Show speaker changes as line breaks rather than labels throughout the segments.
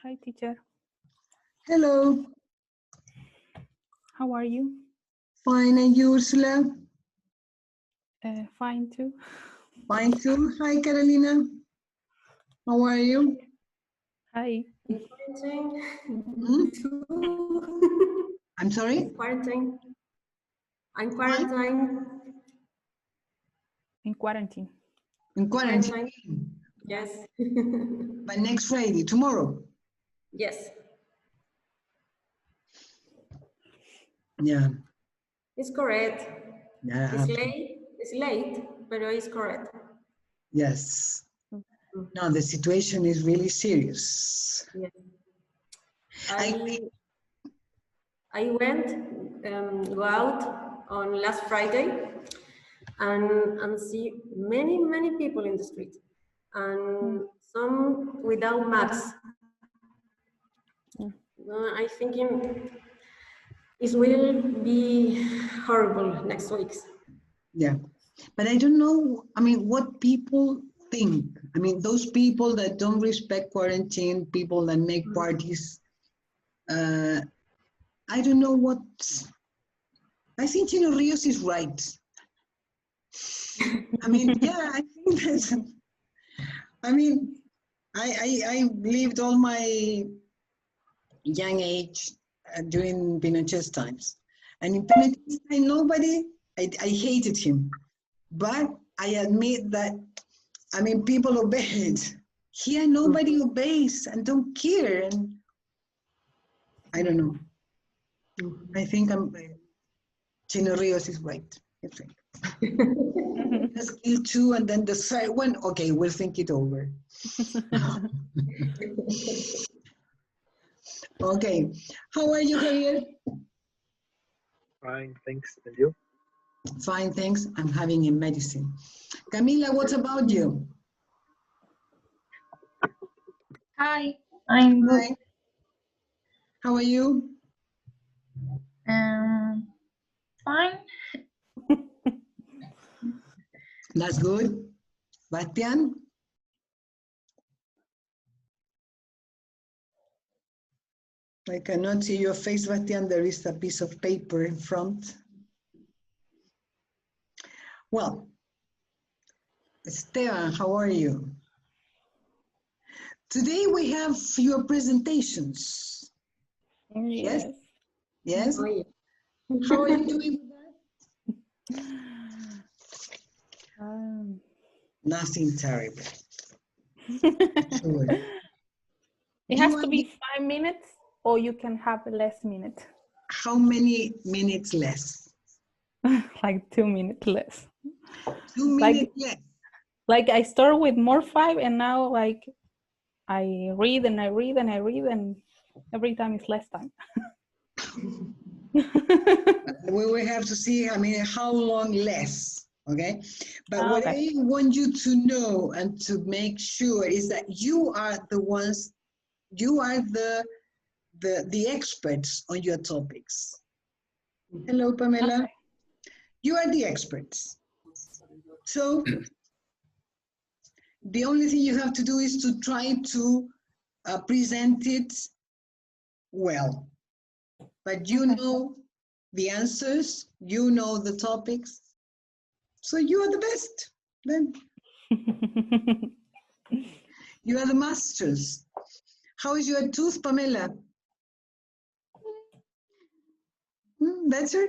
Hi, teacher.
Hello.
How are you?
Fine, and you, Ursula?
Fine too.
Fine too. Hi, Carolina. How are you?
Hi.
I'm sorry?
Quarantine. I'm quarantine.
In quarantine.
In quarantine.
Yes.
By next Friday, tomorrow.
Yes.
Yeah.
It's correct.
Yeah.
It's late, but it's correct.
Yes. No, the situation is really serious.
Yes. I went go out on last Friday and see many people in the street and some without masks. I thinking it will be horrible next week.
Yeah, but I don't know, I mean, what people think. I mean, those people that don't respect quarantine, people that make parties, I don't know what, I think Chino Rios is right. I mean, yeah, I think that's, I mean, I lived all my young age during Pinochet's times. And in Pinochet's time, nobody, I hated him. But I admit that, I mean, people obeyed. Here, nobody obeys and don't care. And I don't know. I think Chino Rios is right. I think. Let's kill two, and then the third one, okay, we'll think it over. Okay, how are you, Javier?
Fine, thanks. And you?
Fine, thanks. I'm having a medicine. Camila, what about you?
Hi, I'm good.
Hi. How are you?
Fine.
That's good. Bastian? I cannot see your face, Bastian. There is a piece of paper in front. Well, Esteban, how are you? Today we have your presentations.
Yes.
Yes?
Oh, yeah.
How are you doing with that? Nothing terrible. Sure.
It has to be 5 minutes, or you can have less minutes.
How many minutes less?
Like 2 minutes less.
2 minutes less.
Like I start with more 5, and now like I read and I read and I read, and every time it's less time.
We will have to see, I mean, how long less, okay? But what I want you to know and to make sure is that you are the ones, you are the experts on your topics. Hello, Pamela. Okay. You are the experts. So the only thing you have to do is to try to present it well. But you know the answers, you know the topics, so you are the best then. You are the masters. How is your tooth, Pamela? Better?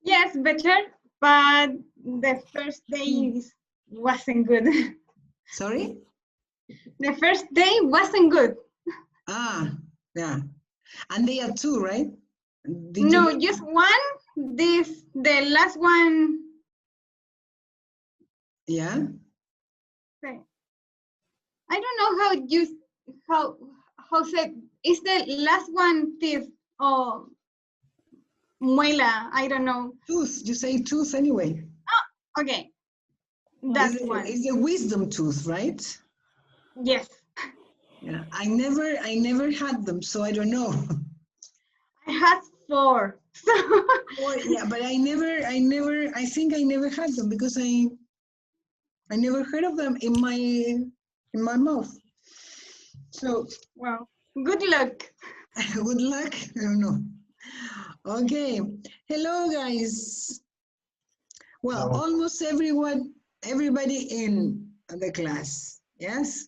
Yes, better, but the first day wasn't good.
Sorry?
The first day wasn't good.
Ah, yeah. And they are two, right?
No, just one. The last one.
Yeah.
Okay. I don't know how said. Is the last one teeth or muela? I don't know.
Tooth. You say tooth anyway.
Oh, okay. That's one.
It's a wisdom tooth, right?
Yes.
Yeah. I never had them, so I don't know.
I had 4. So.
Yeah, but I think I never had them because I never heard of them in in my mouth. So,
Wow. Good luck.
good luck. I don't know. Okay. Hello, guys. Well, almost everybody in the class. Yes.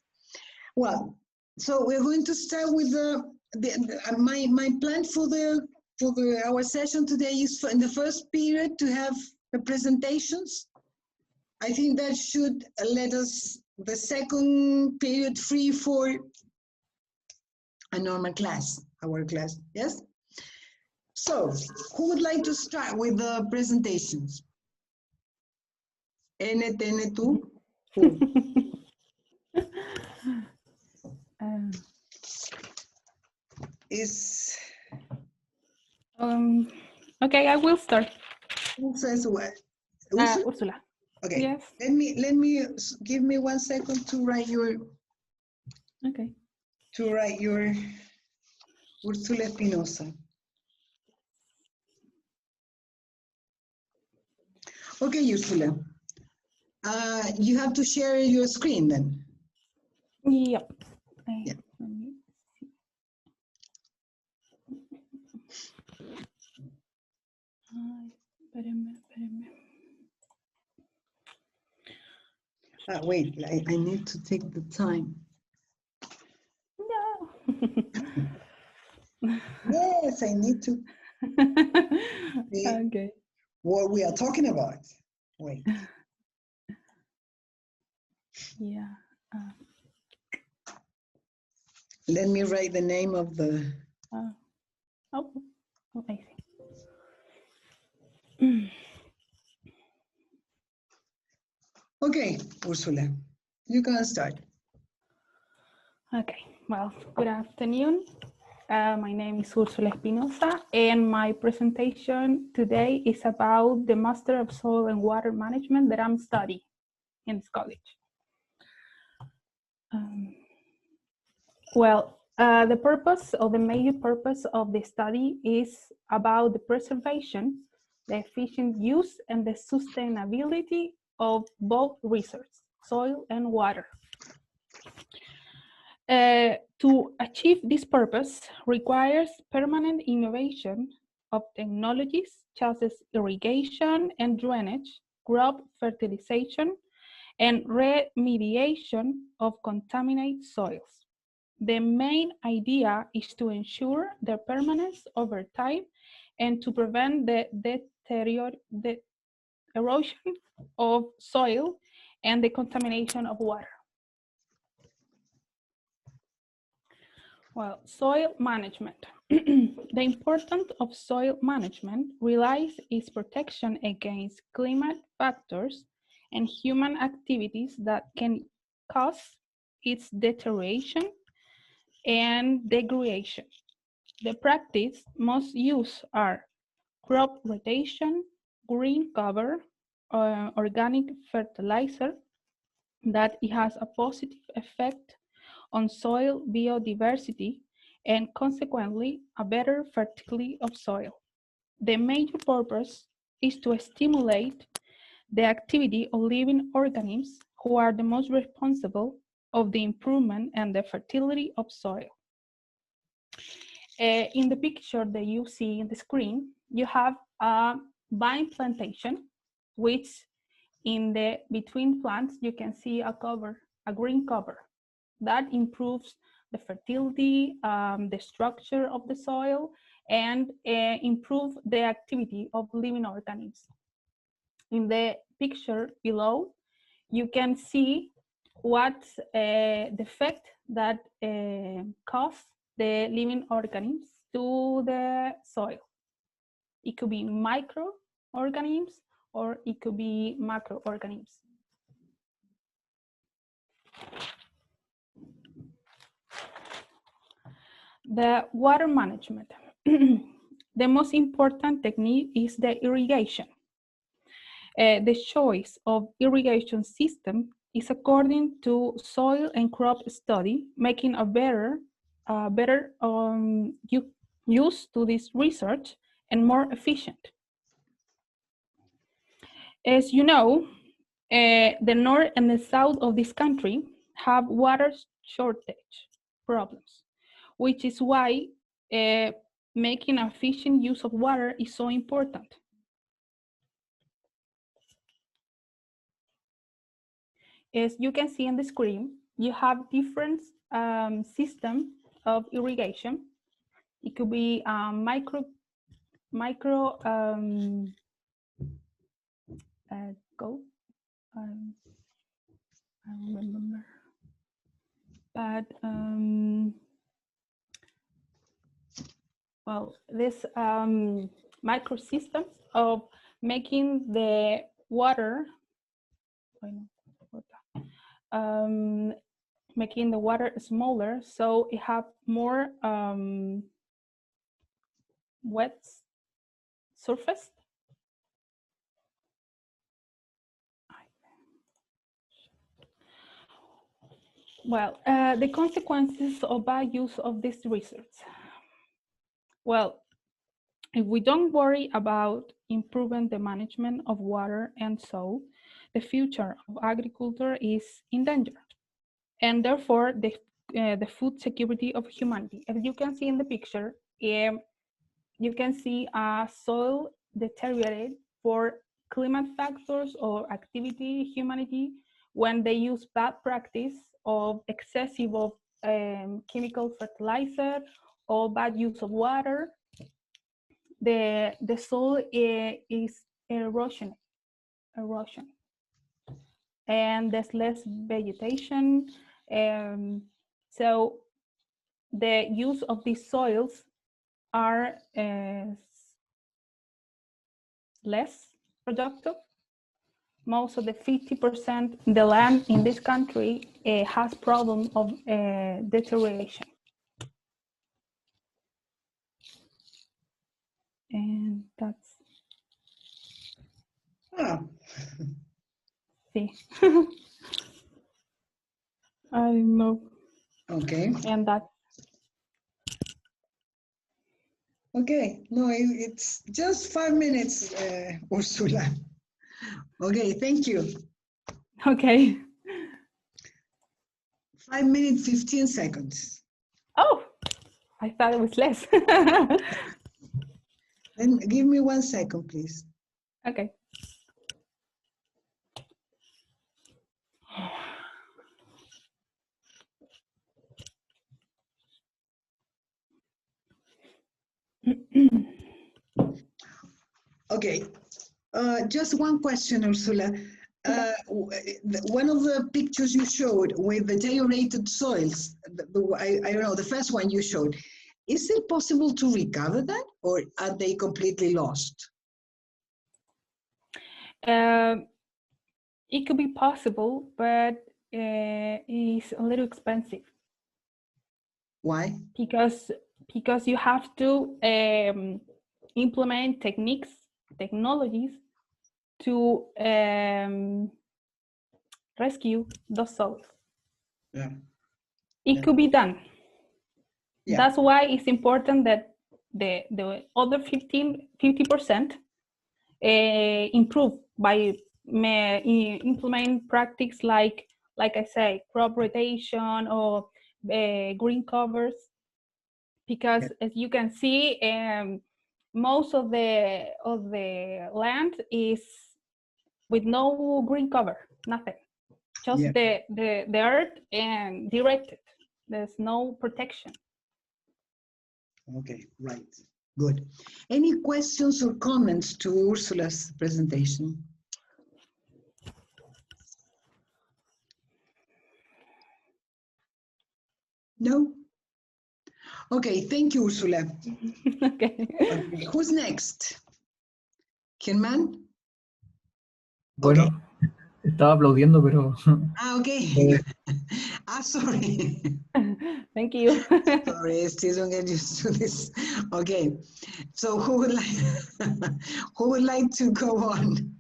Well, so we're going to start with my plan for our session today is in the first period to have the presentations. I think that should let us the second period free for a normal class, our class. Yes. So, who would like to start with the presentations? NTN2. Is
okay, I will start.
who says what?
Ursula.
Okay.
Yes.
Let me give me 1 second to write your
Okay.
Ursula Espinosa. Okay, Ursula. You have to share your screen then.
Yep.
Yeah.
Let me see. Espérame.
Wait, I need to take the time.
No.
Yes, I need to see
Okay.
what we are talking about. Wait.
Yeah.
Let me write the name of the...
Oh, I see.
Okay, Ursula, you can start.
Okay, well, good afternoon. My name is Ursula Espinosa, and my presentation today is about the Master of Soil and Water Management that I'm studying in this college. The purpose or the major purpose of the study is about the preservation, the efficient use, and the sustainability of both resources, soil and water. To achieve this purpose requires permanent innovation of technologies such as irrigation and drainage, crop fertilization, and remediation of contaminated soils. The main idea is to ensure their permanence over time and to prevent the erosion of soil and the contamination of water. Well, soil management. The importance of soil management relies its protection against climate factors and human activities that can cause its deterioration and degradation. The practice most used are crop rotation, green cover, organic fertilizer, that it has a positive effect on soil biodiversity and consequently a better fertility of soil. The major purpose is to stimulate the activity of living organisms who are the most responsible of the improvement and the fertility of soil. In the picture that you see in the screen, you have a vine plantation, which in the between plants, you can see a cover, a green cover. That improves the fertility, the structure of the soil, and improve the activity of living organisms. In the picture below, you can see what the effect that cause the living organisms to the soil. It could be microorganisms or it could be macroorganisms. The water management. The most important technique is the irrigation. The choice of irrigation system is according to soil and crop study, making a better use to this research and more efficient. As you know, the north and the south of this country have water shortage problems, which is why making efficient use of water is so important. As you can see on the screen, you have different systems of irrigation. It could be micro go. I don't remember, but well, this micro systems of making the water, making the water smaller, so it have more wet surface. Well, the consequences of bad use of this resource. Well, if we don't worry about improving the management of water and soil, the future of agriculture is in danger, and therefore the food security of humanity. As you can see in the picture, you can see soil deteriorated for climate factors or activity humanity when they use bad practice of excessive of chemical fertilizer or bad use of water. The soil is erosion, and there's less vegetation. So the use of these soils are less productive. Most of the 50% the land in this country has problem of deterioration. And that's see. I don't know.
Okay.
And that.
Okay. No, it's just 5 minutes, Ursula. Okay, thank you.
Okay.
5 minutes, 15 seconds.
Oh, I thought it was less.
Then give me 1 second, please.
Okay.
Okay, just one question, Ursula. One of the pictures you showed with the deteriorated soils, I don't know, the first one you showed, is it possible to recover that, or are they completely lost?
It could be possible, but it's a little expensive.
Why?
Because you have to implement technologies to rescue the soil.
Yeah.
It could be done.
Yeah.
That's why it's important that the other 50% improve by implement practice like I say, crop rotation or green covers, because as you can see, most of the land is with no green cover, nothing, just the earth and directed. There's no protection.
Okay, right, good. Any questions or comments to Ursula's presentation? No? Okay, thank you, Ursula.
Okay.
Okay, who's next? Germán?
Bueno,
Okay.
estaba aplaudiendo, pero...
Okay. Sorry.
Thank you.
Sorry, I still don't get used to this. Okay, so who would like to go on?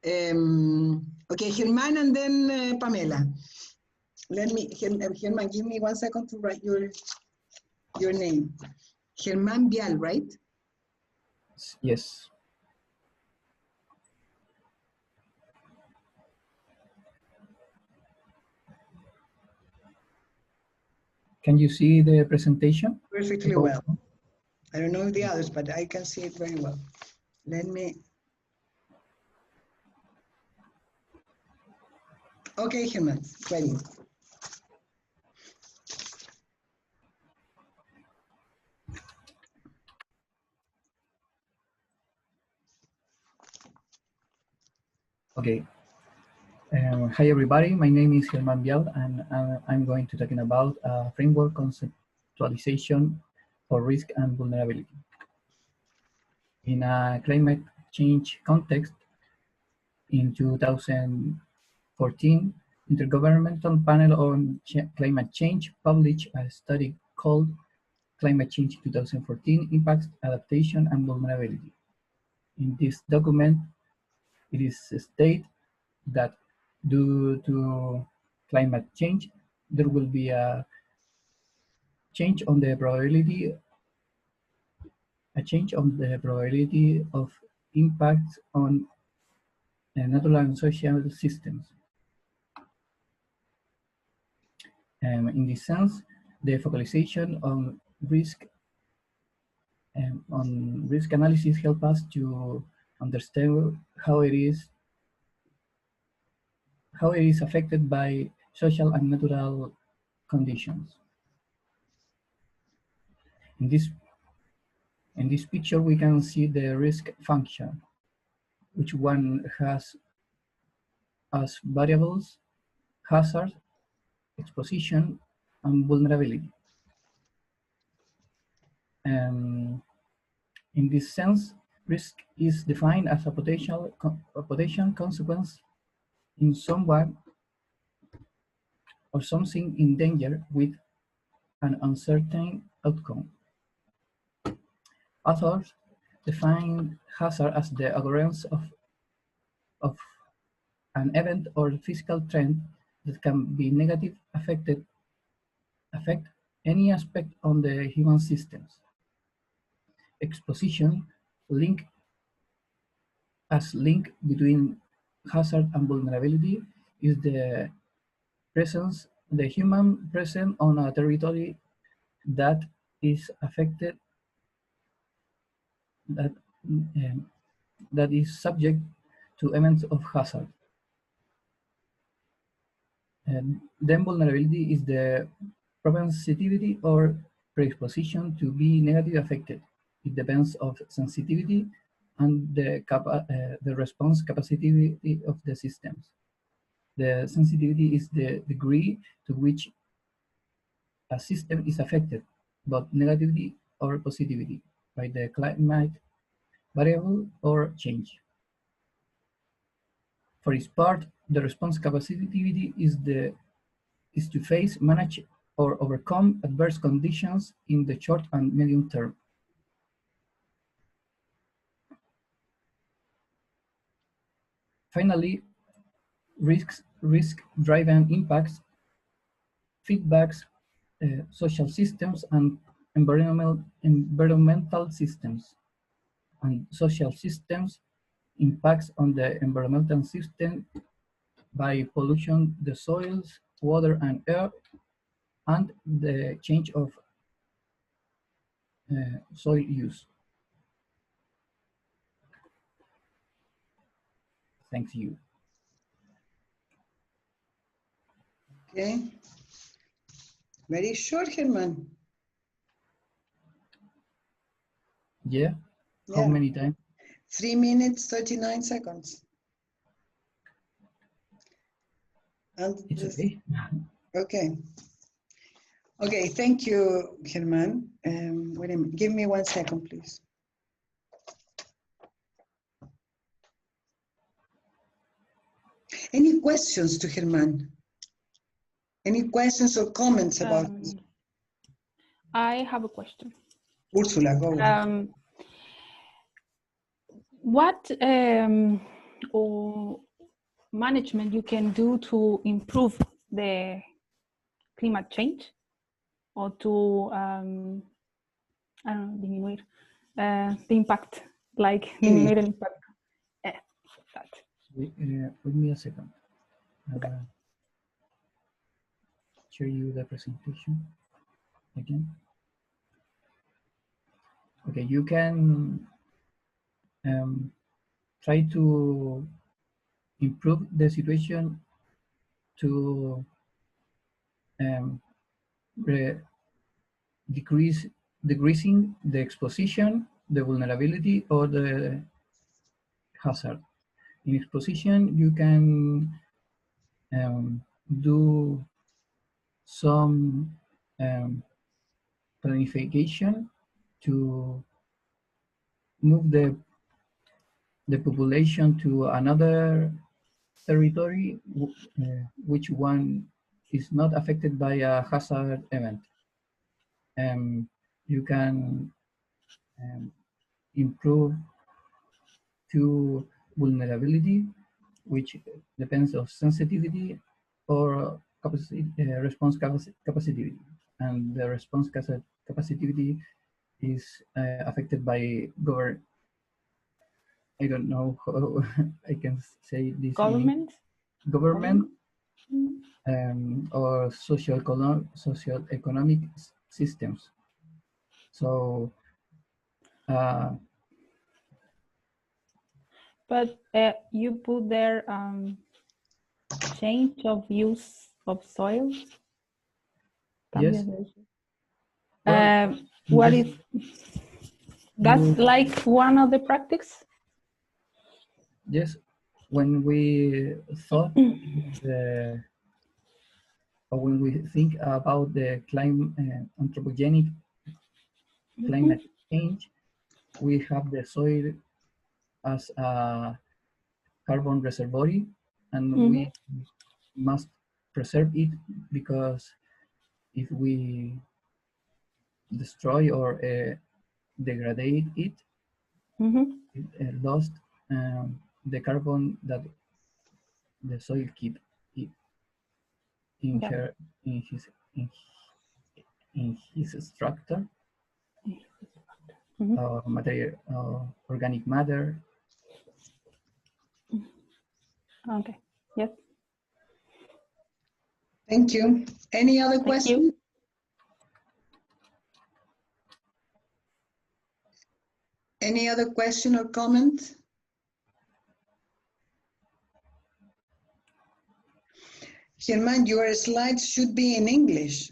Okay, Germán and then Pamela. Let me, Germán, give me 1 second to write your name. Germán Vial, right?
Yes. Can you see the presentation?
Perfectly well. I don't know the others, but I can see it very well. Let me. Okay, Germán, ready.
Okay. Hi everybody, my name is Germán Vial and I'm going to talking about framework conceptualization for risk and vulnerability. In a climate change context, in 2014, Intergovernmental Panel on Climate Change published a study called Climate Change 2014 Impacts, Adaptation and Vulnerability. In this document, it is stated that due to climate change, there will be a change on the probability of impacts on natural and social systems. In this sense, the focalization on risk analysis help us to understand how it is affected by social and natural conditions. In this picture, we can see the risk function, which one has as variables hazard, exposition, and vulnerability. In this sense, risk is defined as a potential consequence in someone or something in danger with an uncertain outcome. Authors define hazard as the occurrence of an event or physical trend that can be negative affect any aspect on the human systems. Exposition link between hazard and vulnerability is the human presence on a territory that is affected, that is subject to events of hazard. And then vulnerability is the propensity or predisposition to be negatively affected. It depends on sensitivity and the response capacity of the systems. The sensitivity is the degree to which a system is affected, both negatively or positively, by the climate variable or change. For its part, the response capacity is to face, manage, or overcome adverse conditions in the short and medium term. Finally, risk-driven impacts, feedbacks, social systems, and environmental systems. And social systems impacts on the environmental system by pollution, the soils, water, and air, and the change of soil use. Thank you.
Okay. Very short, Germán.
Yeah? How many times?
3 minutes, 39 seconds. And
it's okay.
Okay. Okay, thank you, Germán. Wait a minute. Give me 1 second, please. Any questions to Germán? Any questions or comments about this?
I have a question.
Ursula, go ahead.
What or management you can do to improve the climate change or to I don't know, disminuir the impact, like disminuir el impact. That.
Wait me a second.
Okay.
Share you the presentation. again. Okay, you can try to improve the situation to decreasing the exposition, the vulnerability, or the hazard. In exposition, you can do some planification to move the population to another territory, which one is not affected by a hazard event. You can improve to vulnerability, which depends on sensitivity or capacity, response capacity. And the response capacity is affected by I don't know how I can say this.
Government?
Government or socio-economic systems. So,
but you put there change of use of soils.
yes.
What is that's like one of the practices?
Yes, when we thought or when we think about the anthropogenic climate change, we have the soil as a carbon reservoir, and we must preserve it, because if we destroy or degrade it, it lost the carbon that the soil keep in his structure, material, organic matter.
Okay. Yes.
Thank you. Any other question? Any other question or comment? Germán, your slides should be in English,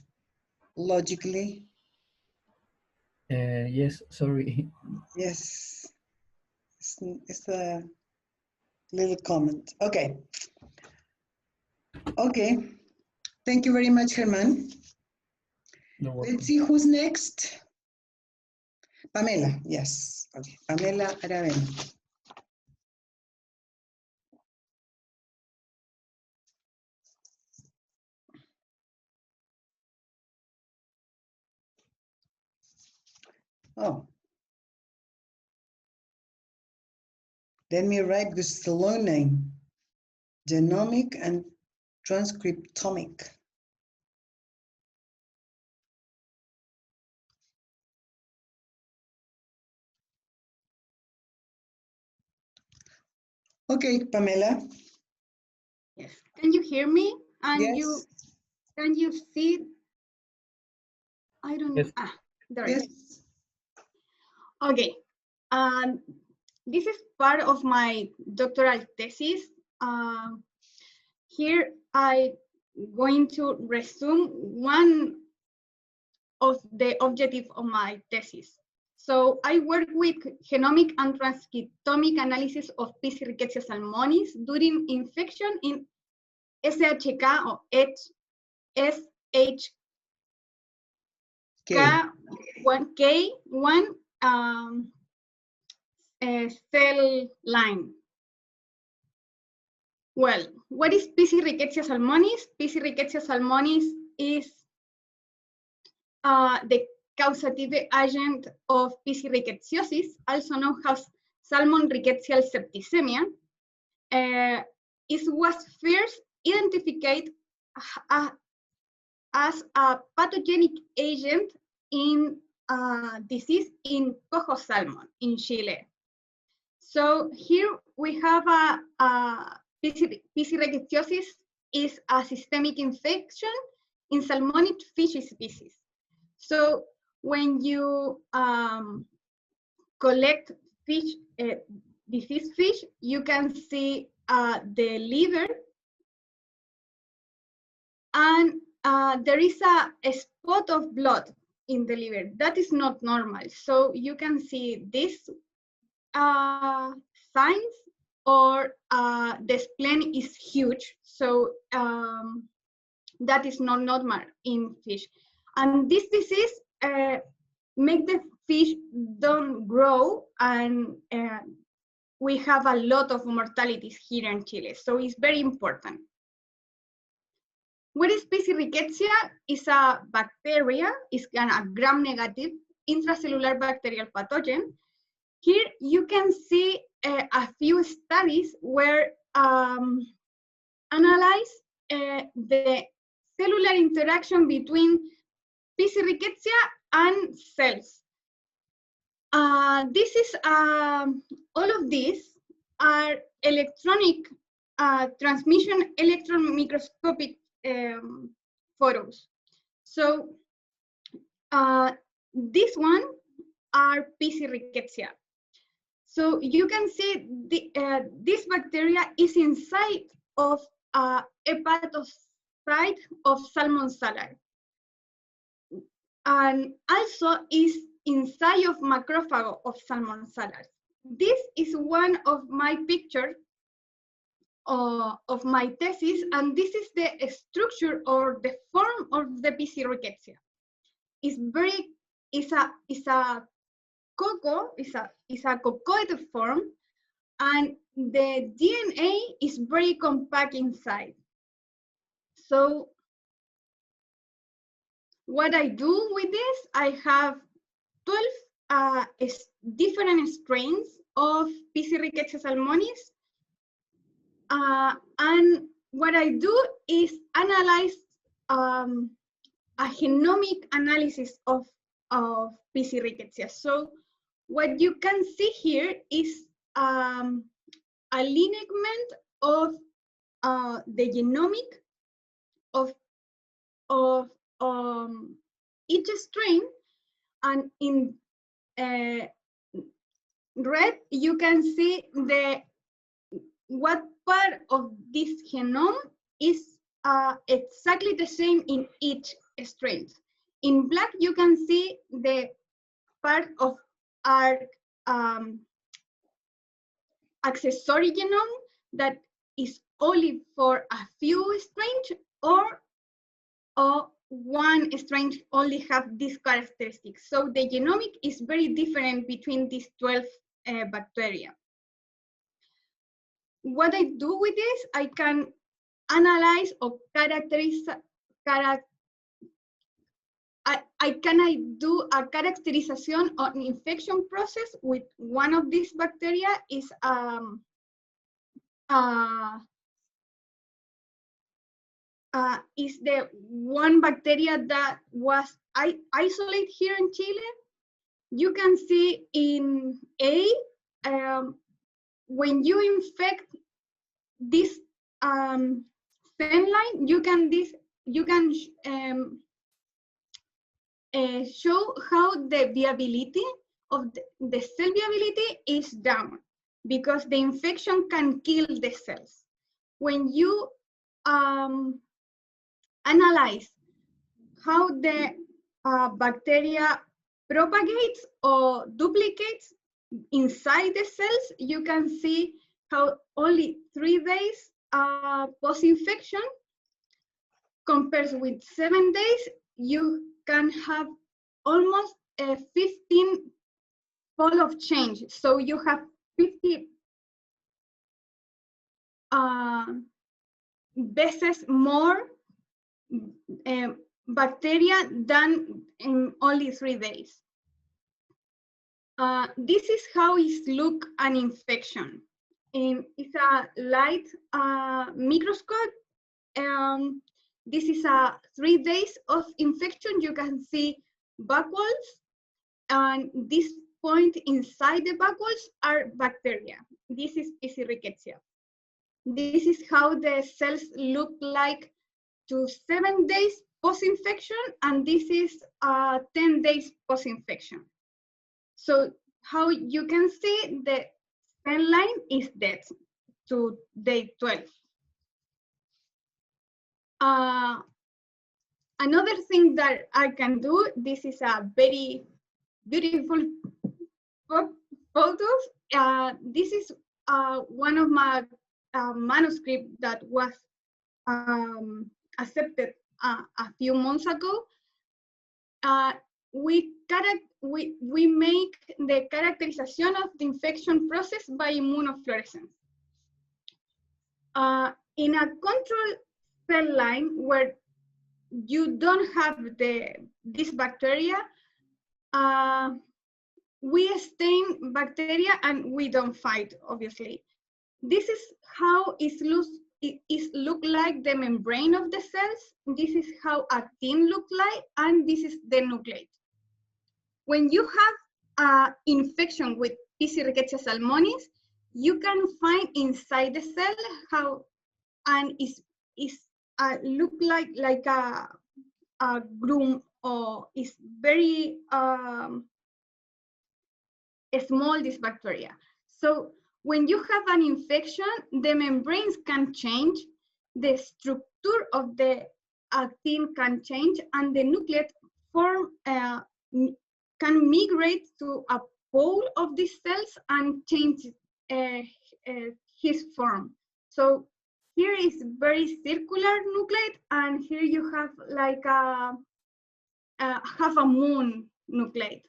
logically.
Yes, sorry.
Yes, it's a little comment. Okay. Okay. Thank you very much, Germán. Let's see who's next. Pamela, yes. Okay. Pamela Aravena. Oh. Let me write the slow name. Genomic and transcriptomic. Okay, Pamela.
Yes. Can you hear me? And
yes.
Can you see? I don't know.
Yes.
There
yes.
it is. Okay. This is part of my doctoral thesis. Here I'm going to resume one of the objectives of my thesis. So I work with genomic and transcriptomic analysis of P. rickettsia salmonis during infection in SHK or SHK1K1 cell line. Well, what is P. rickettsia salmonis? P. rickettsia salmonis is the causative agent of P. rickettsioses, also known as salmon rickettsial septicemia. It was first identified as a pathogenic agent in disease in coho salmon in Chile. So here we have P. rickettsiosis is a systemic infection in salmonid fish species. So when you collect fish, diseased fish, you can see the liver, and there is a spot of blood in the liver. That is not normal. So you can see this signs, or the spleen is huge. So that is not normal in fish. And this disease make the fish don't grow, and we have a lot of mortalities here in Chile. So it's very important. What is P. c. rickettsia? Is a bacteria, it's a gram-negative intracellular bacterial pathogen. Here you can see a few studies where analyze the cellular interaction between P. c. rickettsia and cells. This is all of these are electronic transmission electron microscopic photos. So this one are P. c. rickettsia. So you can see this bacteria is inside of a hepatocyte of salmon salar, and also is inside of macrophago of salmon salar. This is one of my pictures of my thesis, and this is the structure or the form of the P. c. rickettsia. It's a cocoid form, and the DNA is very compact inside. So what I do with this, I have 12 different strains of P. c. rickettsia salmonis. And what I do is analyze a genomic analysis of P. c. rickettsia. So what you can see here is a lineament of the genomic of each strain, and in red you can see what part of this genome is exactly the same in each strain. In black you can see the part of our accessory genome that is only for a few strains, or one strain only have these characteristics. So the genomic is very different between these 12 bacteria. What I do with this, I can analyze or characterize. I do a characterization of an infection process with one of these bacteria is the one bacteria that was isolated here in Chile. You can see in A, when you infect this cell line, you can show how the viability of the cell viability is down, because the infection can kill the cells. When you analyze how the bacteria propagates or duplicates inside the cells, you can see how only 3 days post-infection compares with 7 days, you can have almost a 15-fold of change. So you have 50 veces more bacteria than in only 3 days. This is how it looks an infection. It's a light microscope. This is 3 days of infection. You can see vacuoles, and this point inside the vacuoles are bacteria. This is P. c. rickettsia. This is how the cells look like to 7 days post-infection, and this is 10 days post-infection. So how you can see, the cell line is dead to day 12. Another thing that I can do, this is a very beautiful photos. This is one of my manuscripts that was accepted a few months ago. We make the characterization of the infection process by immunofluorescence. In a control cell line where you don't have this bacteria, we stain bacteria and we don't fight, obviously. This is how it look like the membrane of the cells. This is how actin look like, and this is the nucleate. When you have infection with P. rickettsia salmonis, you can find inside the cell how, and is look like a groom, or is very small, this bacteria. So when you have an infection, the membranes can change, the structure of the actin can change, and the nucleate form can migrate to a pole of these cells and change his form. So here is very circular nucleate, and here you have like half a moon nucleate.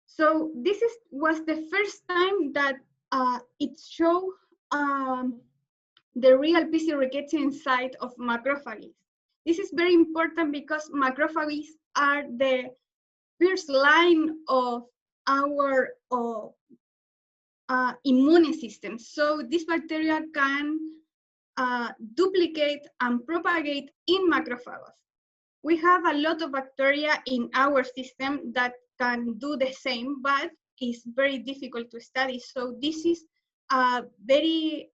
So this was the first time that it showed the real P. rickettsia inside of macrophages. This is very important because macrophages are the first line of our immune system. So this bacteria can duplicate and propagate in macrophages. We have a lot of bacteria in our system that can do the same, but it's very difficult to study. So this is a very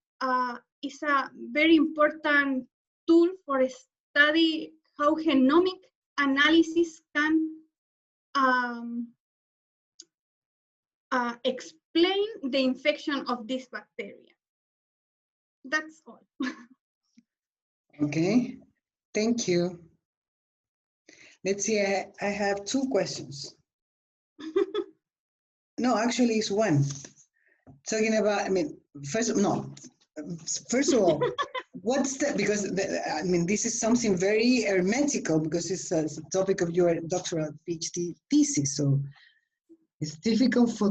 important tool for study how genomic analysis can explain the infection of this bacteria. That's all.
Okay, thank you. Let's see, I have two questions. No, actually it's one. Talking about, first of all, what's the, because this is something very hermetical, because it's a topic of your doctoral PhD thesis, so it's difficult for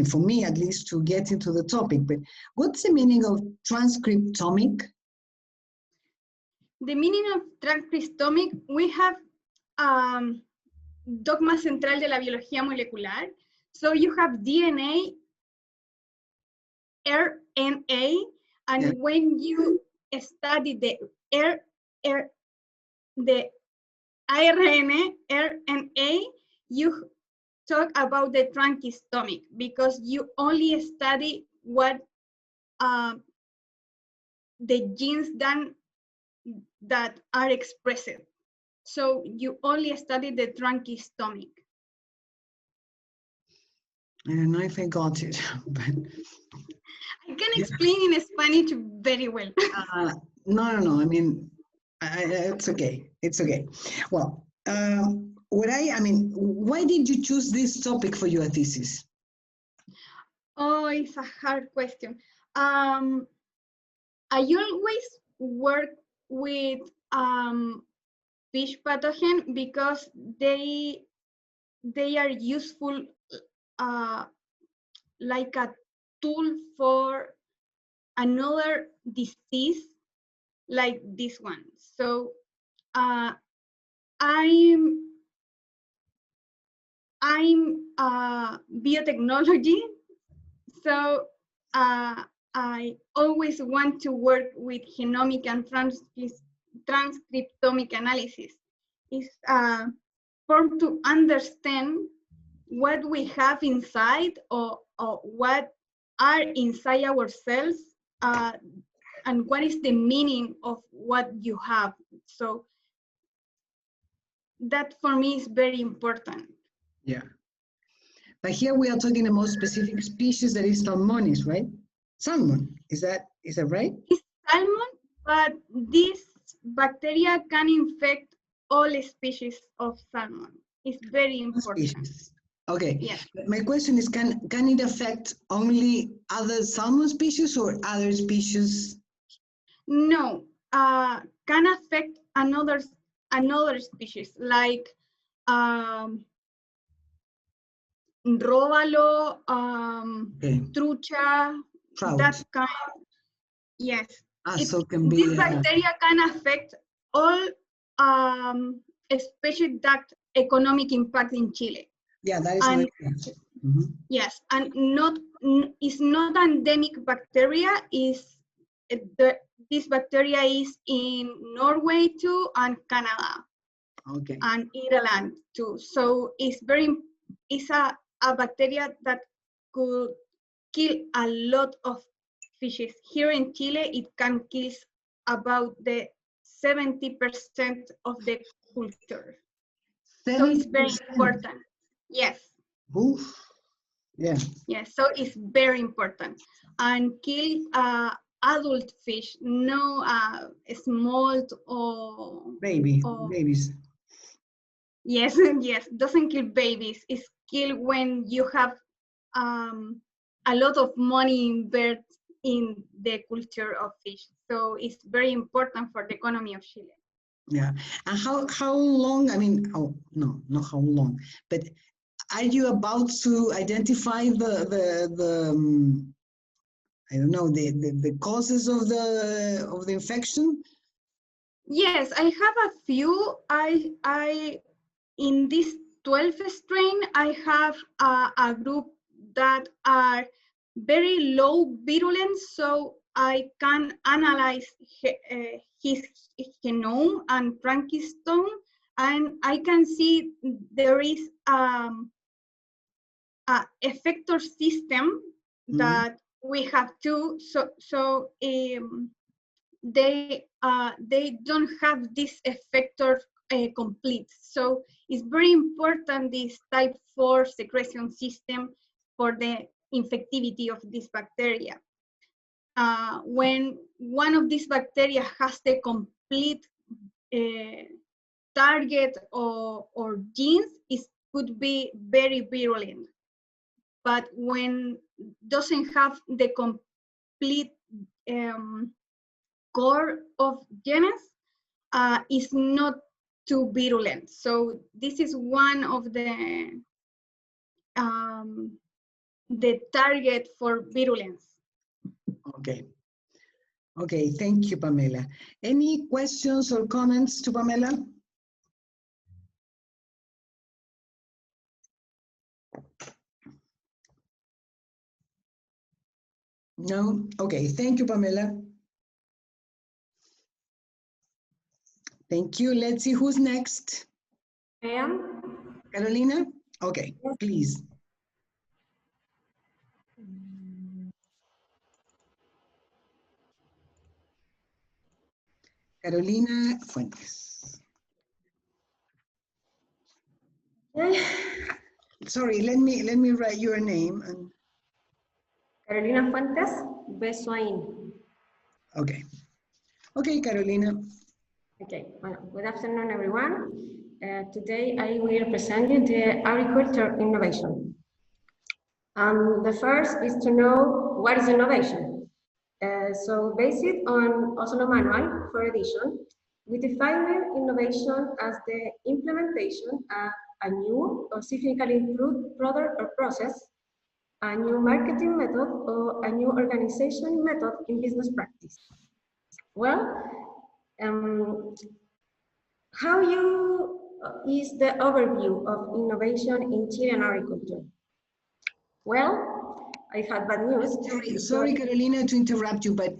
for me at least, to get into the topic. But what's the meaning of transcriptomic?
The meaning of transcriptomic, we have dogma central de la biología molecular. So you have DNA, RNA, and when you study the RNA, you talk about the transcriptomic, because you only study what the genes that are expressed. So you only study the transcriptomic.
I don't know if I got it, but
I can explain in Spanish very well.
No. It's okay. It's okay. Well, why did you choose this topic for your thesis?
Oh, it's a hard question. I always work with fish pathogen because they are useful like a tool for another disease like this one. So I'm biotechnology, so I always want to work with genomic and transcriptomic analysis. It's for to understand what we have inside, or what are inside our cells, and what is the meaning of what you have. So that for me is very important.
Yeah. But here we are talking about specific species that is salmonis, right? Salmon, is that right?
It's salmon, but this bacteria can infect all species of salmon. It's very important.
Species. Okay.
Yes.
My question is, can it affect only other salmon species or other species?
No, can affect another species like róbalo,
Okay.
trucha,
Trout.
that kind. Yes.
So can be.
This bacteria can affect all species that economic impact in Chile.
Yeah, that is
And
mm-hmm.
yes, and it's not endemic bacteria. This bacteria is in Norway too and Canada.
Okay.
And Ireland too. So it's a bacteria that could kill a lot of fishes. Here in Chile, it can kill about the 70% of the culture. 70%? So it's very important. Yes.
Oof. Yeah.
Yes, so it's very important. And kill adult fish, no small or
babies.
Yes, yes, doesn't kill babies. It's kill when you have a lot of money invested in the culture of fish. So it's very important for the economy of Chile.
Yeah, and how long? I mean, no, not how long, but are you about to identify the I don't know, the causes of the infection?
Yes, I have a few. I in this 12 strain, I have a group that are very low virulence, so I can analyze his genome and tracheostome, and I can see there is a effector system that we have too. So they don't have this effector complete. So it's very important, this type 4 secretion system for the infectivity of this bacteria. When one of these bacteria has the complete target or genes, it could be very virulent. But when doesn't have the complete core of genes, is not too virulent. So this is one of the target for virulence.
Okay. Okay, thank you, Pamela. Any questions or comments to Pamela? No? Okay, thank you, Pamela. Thank you. Let's see who's next.
I am.
Carolina? Okay, please. Carolina Fuentes. Sorry, let me write your name.
Carolina Fuentes Besoain.
Okay. Okay, Carolina.
Okay, well, good afternoon, everyone. Today I will present you the agriculture innovation. The first is to know what is innovation. So based on Oslo Manual for Edition, we define innovation as the implementation of a new or significantly improved product or process, a new marketing method, or a new organization method in business practice. Well, how is the overview of innovation in Chilean agriculture? Well, I have bad news.
Sorry, Carolina, to interrupt you, but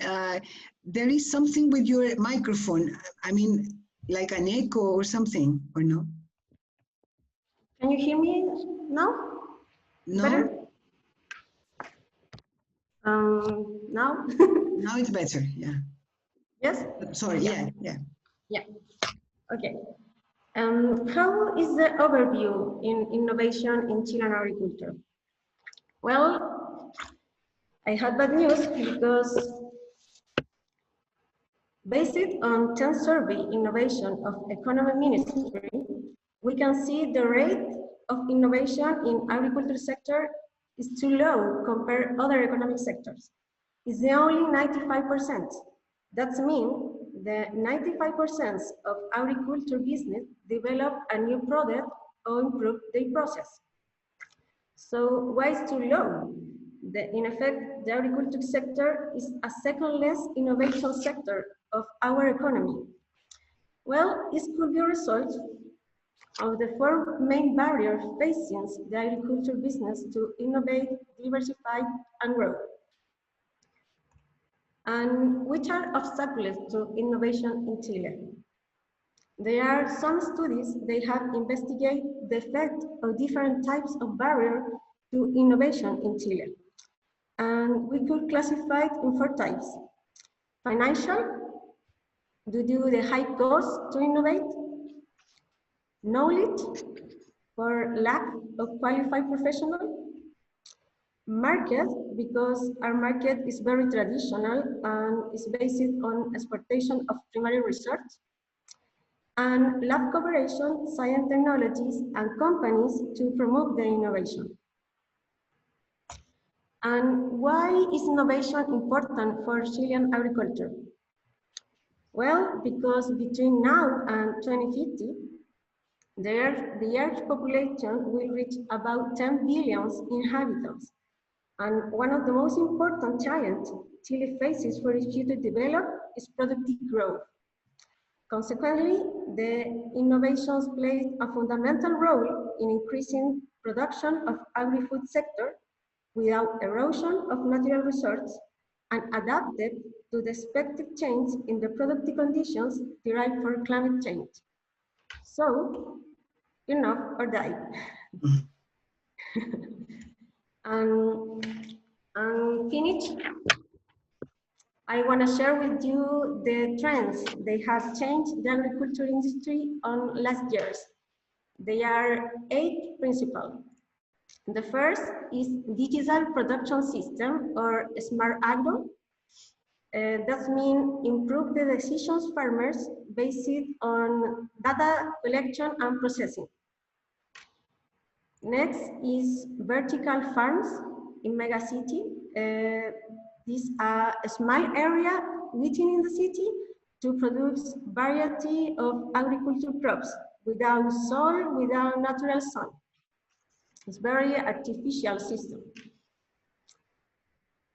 there is something with your microphone. I mean, like an echo or something, or no?
Can you hear me now?
No.
Better? Now?
Now it's better, yeah.
Yes?
Sorry, yeah.
Yeah. Okay. How is the overview in innovation in Chilean agriculture? Well, I had bad news because based on 10 survey innovation of economy ministry, we can see the rate of innovation in agriculture sector is too low compared to other economic sectors. It's only 95%. That means the 95% of agriculture business develop a new product or improve their process. So why is too low? In effect, the agriculture sector is a second less innovation sector of our economy. Well, it could be a result of the four main barriers facing the agriculture business to innovate, diversify, and grow. And which are obstacles to innovation in Chile? There are some studies they have investigated the effect of different types of barriers to innovation in Chile. And we could classify it in four types. Financial, due to the high cost to innovate. Knowledge, for lack of qualified professionals. Market, because our market is very traditional and is based on exportation of primary research. And lab cooperation, science technologies, and companies to promote the innovation. And why is innovation important for Chilean agriculture? Well, because between now and 2050, the Earth population will reach about 10 billion inhabitants. And one of the most important challenges Chile faces for its future development is productive growth. Consequently, the innovations play a fundamental role in increasing production of agri-food sector without erosion of natural resources and adapted to the expected change in the productive conditions derived from climate change. So, enough or die. and finish, I want to share with you the trends they have changed the agriculture industry on last years. They are 8 principal. The first is digital production system or smart agro. That means improve the decisions farmers based on data collection and processing. Next is vertical farms in megacity. This is a small area within the city to produce variety of agricultural crops without soil, without natural sun. It's very artificial system.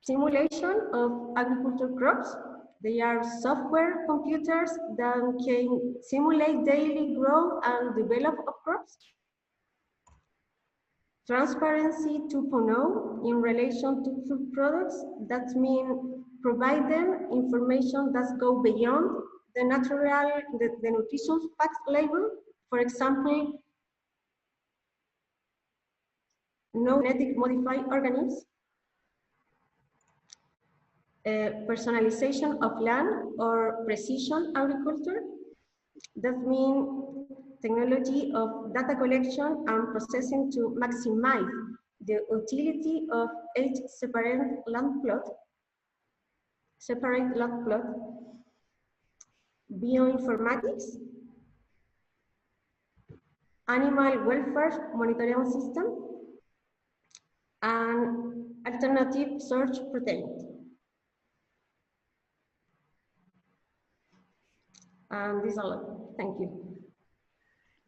Simulation of agricultural crops. They are software computers that can simulate daily growth and develop of crops. Transparency 2.0 in relation to food products. That means provide them information that go beyond the natural, the nutrition facts label. For example, no genetic modified organisms. Personalization of land or precision agriculture. That means technology of data collection and processing to maximize the utility of each separate land plot. Bioinformatics, animal welfare monitoring system, and alternative source protein. And this is all. Thank you.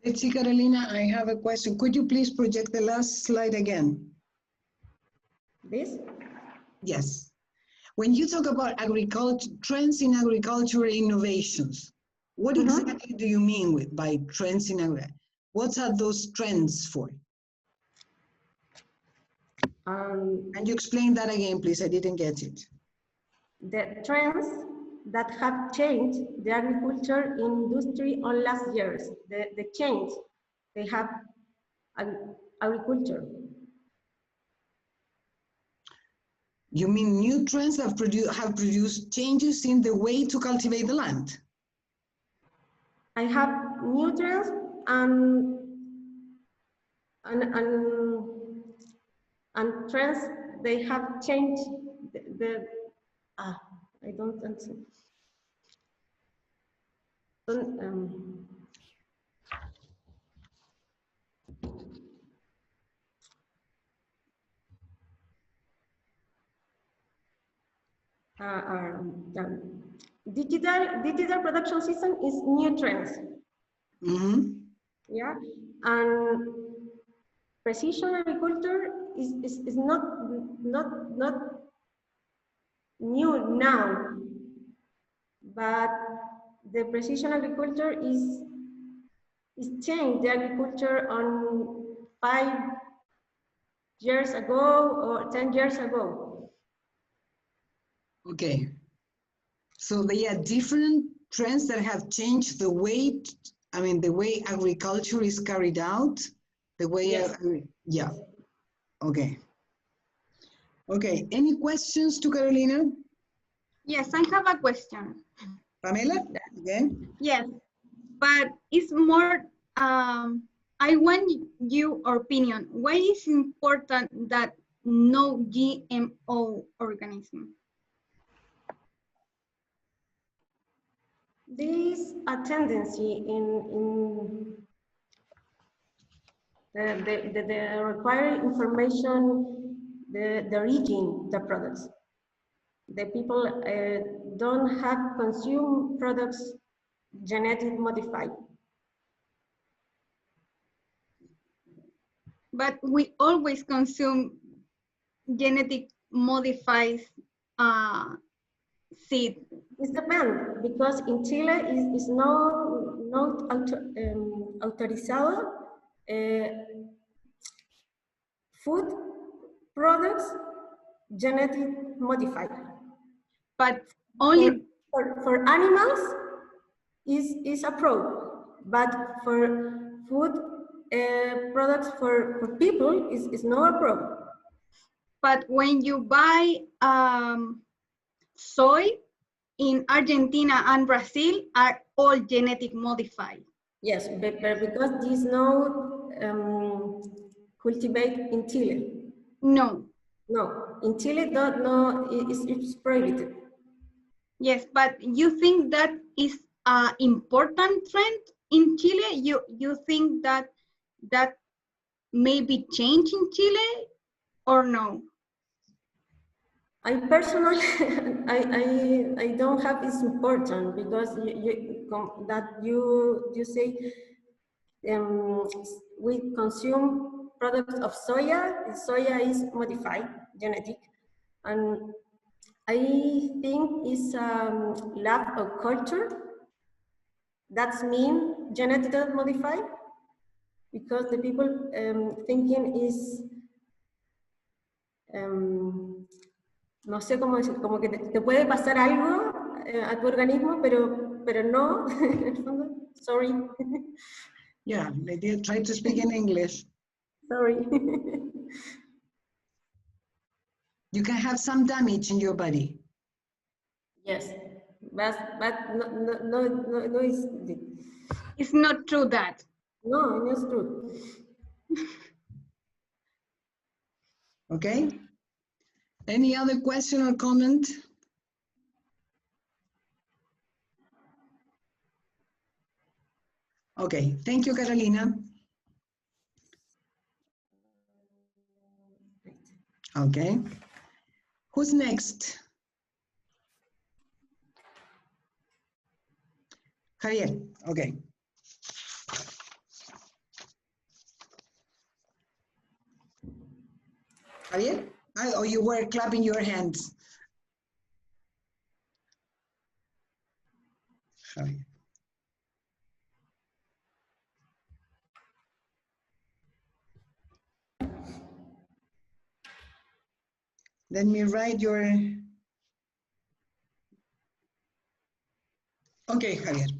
Let's see, Carolina, I have a question. Could you please project the last slide again?
This?
Yes. When you talk about agriculture, trends in agriculture innovations, what exactly do you mean by trends in agriculture? What are those trends for? Can you explain that again, please? I didn't get it.
The trends that have changed the agriculture industry on last years, the change they have agriculture.
You mean new trends have produced changes in the way to cultivate the land?
I have new trends and trends, they have changed I don't answer. Digital production system is new trends.
Mm-hmm.
Yeah, and precision agriculture is not new now, but the precision agriculture is changed the agriculture on 5 years ago or 10 years ago.
Okay. So they are different trends that have changed the way, I mean, the way agriculture is carried out, the way,
Yes.
yeah. Okay. Okay. Any questions to Carolina?
Yes, I have a question.
Pamela? Okay.
Yes, but it's more, I want your opinion. Why is important that no GMO organism?
There is a tendency in the required information, the origin, the products. The people don't have consumed products genetic modified.
But we always consume genetic modified seed.
It depends, because in Chile is not autorizado food products genetic modified.
But only
For animals is approved, but for food products for people is not approved.
but when you buy soy in Argentina and Brazil are all genetic modified.
Yes, but because these no cultivate in Chile.
No.
No, in Chile, it's prohibited.
Yes, but you think that is an important trend in Chile? You think that may be changed in Chile or no?
I personally, I don't have it's important because you say we consume products of soya. Soya is modified genetic, and I think it's lab of culture. That's mean genetically modified because the people thinking is no sé cómo decir, como que te puede pasar algo a tu organismo, pero no, sorry.
Yeah, they did try to speak in English.
Sorry.
You can have some damage in your body.
Yes, but no,
It's not true that.
no, it's true.
Okay. Any other question or comment? Okay, thank you, Carolina. Okay. Who's next? Javier, okay. Javier? Oh, you were clapping your hands. Javier. Let me write your... Okay, Javier.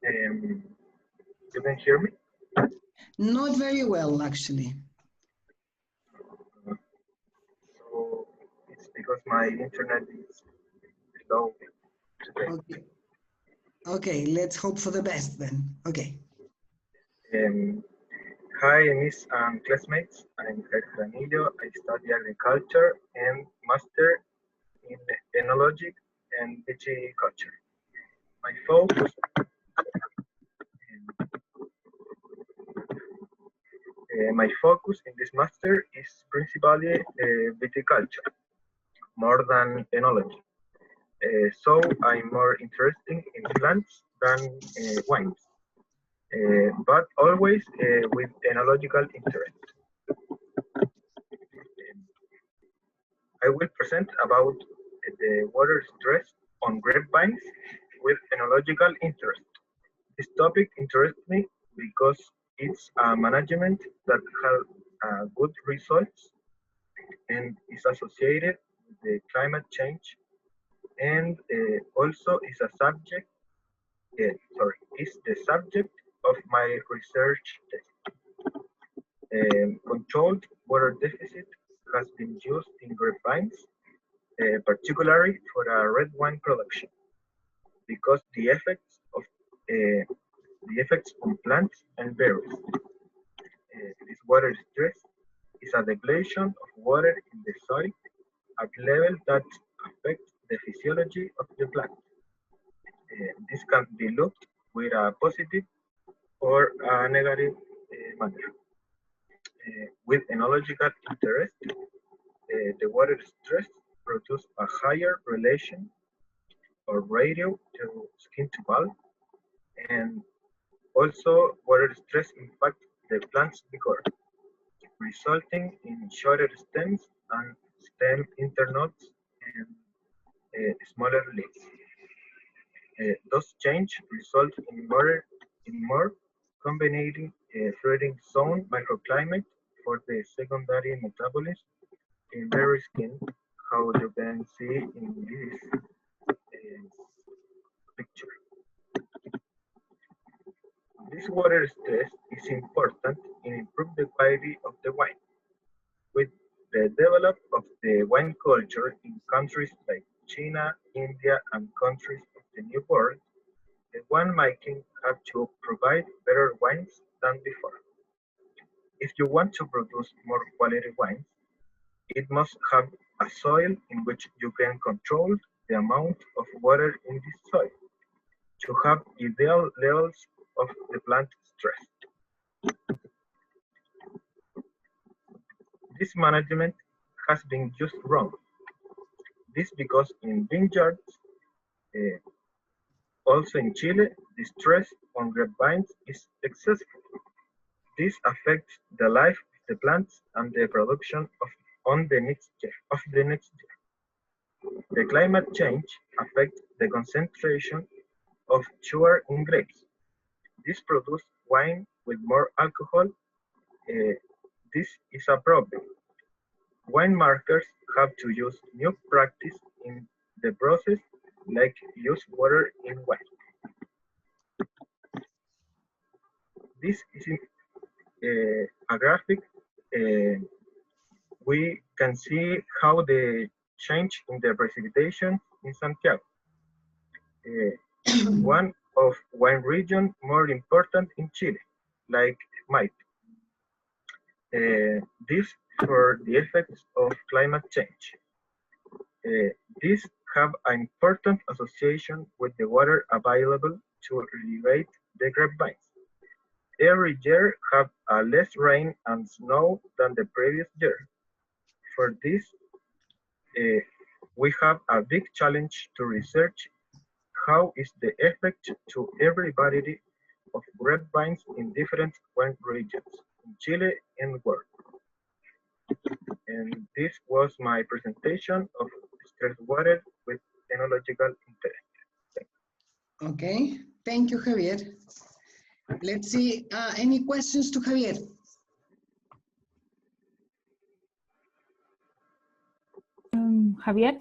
You can hear me?
Not very well, actually.
So it's because my internet is slow today.
Okay. Okay, let's hope for the best then. Okay.
Hi, Miss and classmates. I'm Jorge Anillo. I study agriculture and master in enology and viticulture. My focus, in this master is principally viticulture, more than enology. So I'm more interested in plants than wines, but always with enological interest. I will present about the water stress on grapevines with enological interest. This topic interests me because it's a management that has good results and is associated with the climate change, and also is a subject, is the subject of my research test. Controlled water deficit has been used in grapevines, particularly for red wine production, because the effects on plants and berries. This water stress is a depletion of water in the soil at level that affects the physiology of the plant. This can be looked with a positive or a negative manner. With enological interest, the water stress produces a higher relation or ratio to skin to bulb, and also water stress impacts the plant's decor, resulting in shorter stems and stem internodes and smaller leaves. Those changes result in more combined fruiting zone microclimate for the secondary metabolism in berry skin, how you can see in this picture. This water stress is important in improve the quality of the wine. With the development of the wine culture in countries like China, India, and countries of the New World, the winemaking have to provide better wines than before. If you want to produce more quality wines, it must have a soil in which you can control the amount of water in this soil to have ideal levels of the plant stress. This management has been just wrong. This because in vineyards, also in Chile, the stress on grapevines is excessive. This affects the life of the plants and the production of the next year. The climate change affects the concentration of sugar in grapes. This produces wine with more alcohol. This is a problem. Winemakers have to use new practice in the process, like use water in wine. This is a graphic. We can see how the change in the precipitation in Santiago, one of wine region more important in Chile, like Maipo. This for the effects of climate change. These have an important association with the water available to irrigate the grapevines. Every year have less rain and snow than the previous year. For this, we have a big challenge to research how is the effect to every variety of grapevines in different wine regions in Chile and world. And this was my presentation of stress water with enological interest.
Okay, thank you, Javier. Let's see, any questions to Javier?
Javier,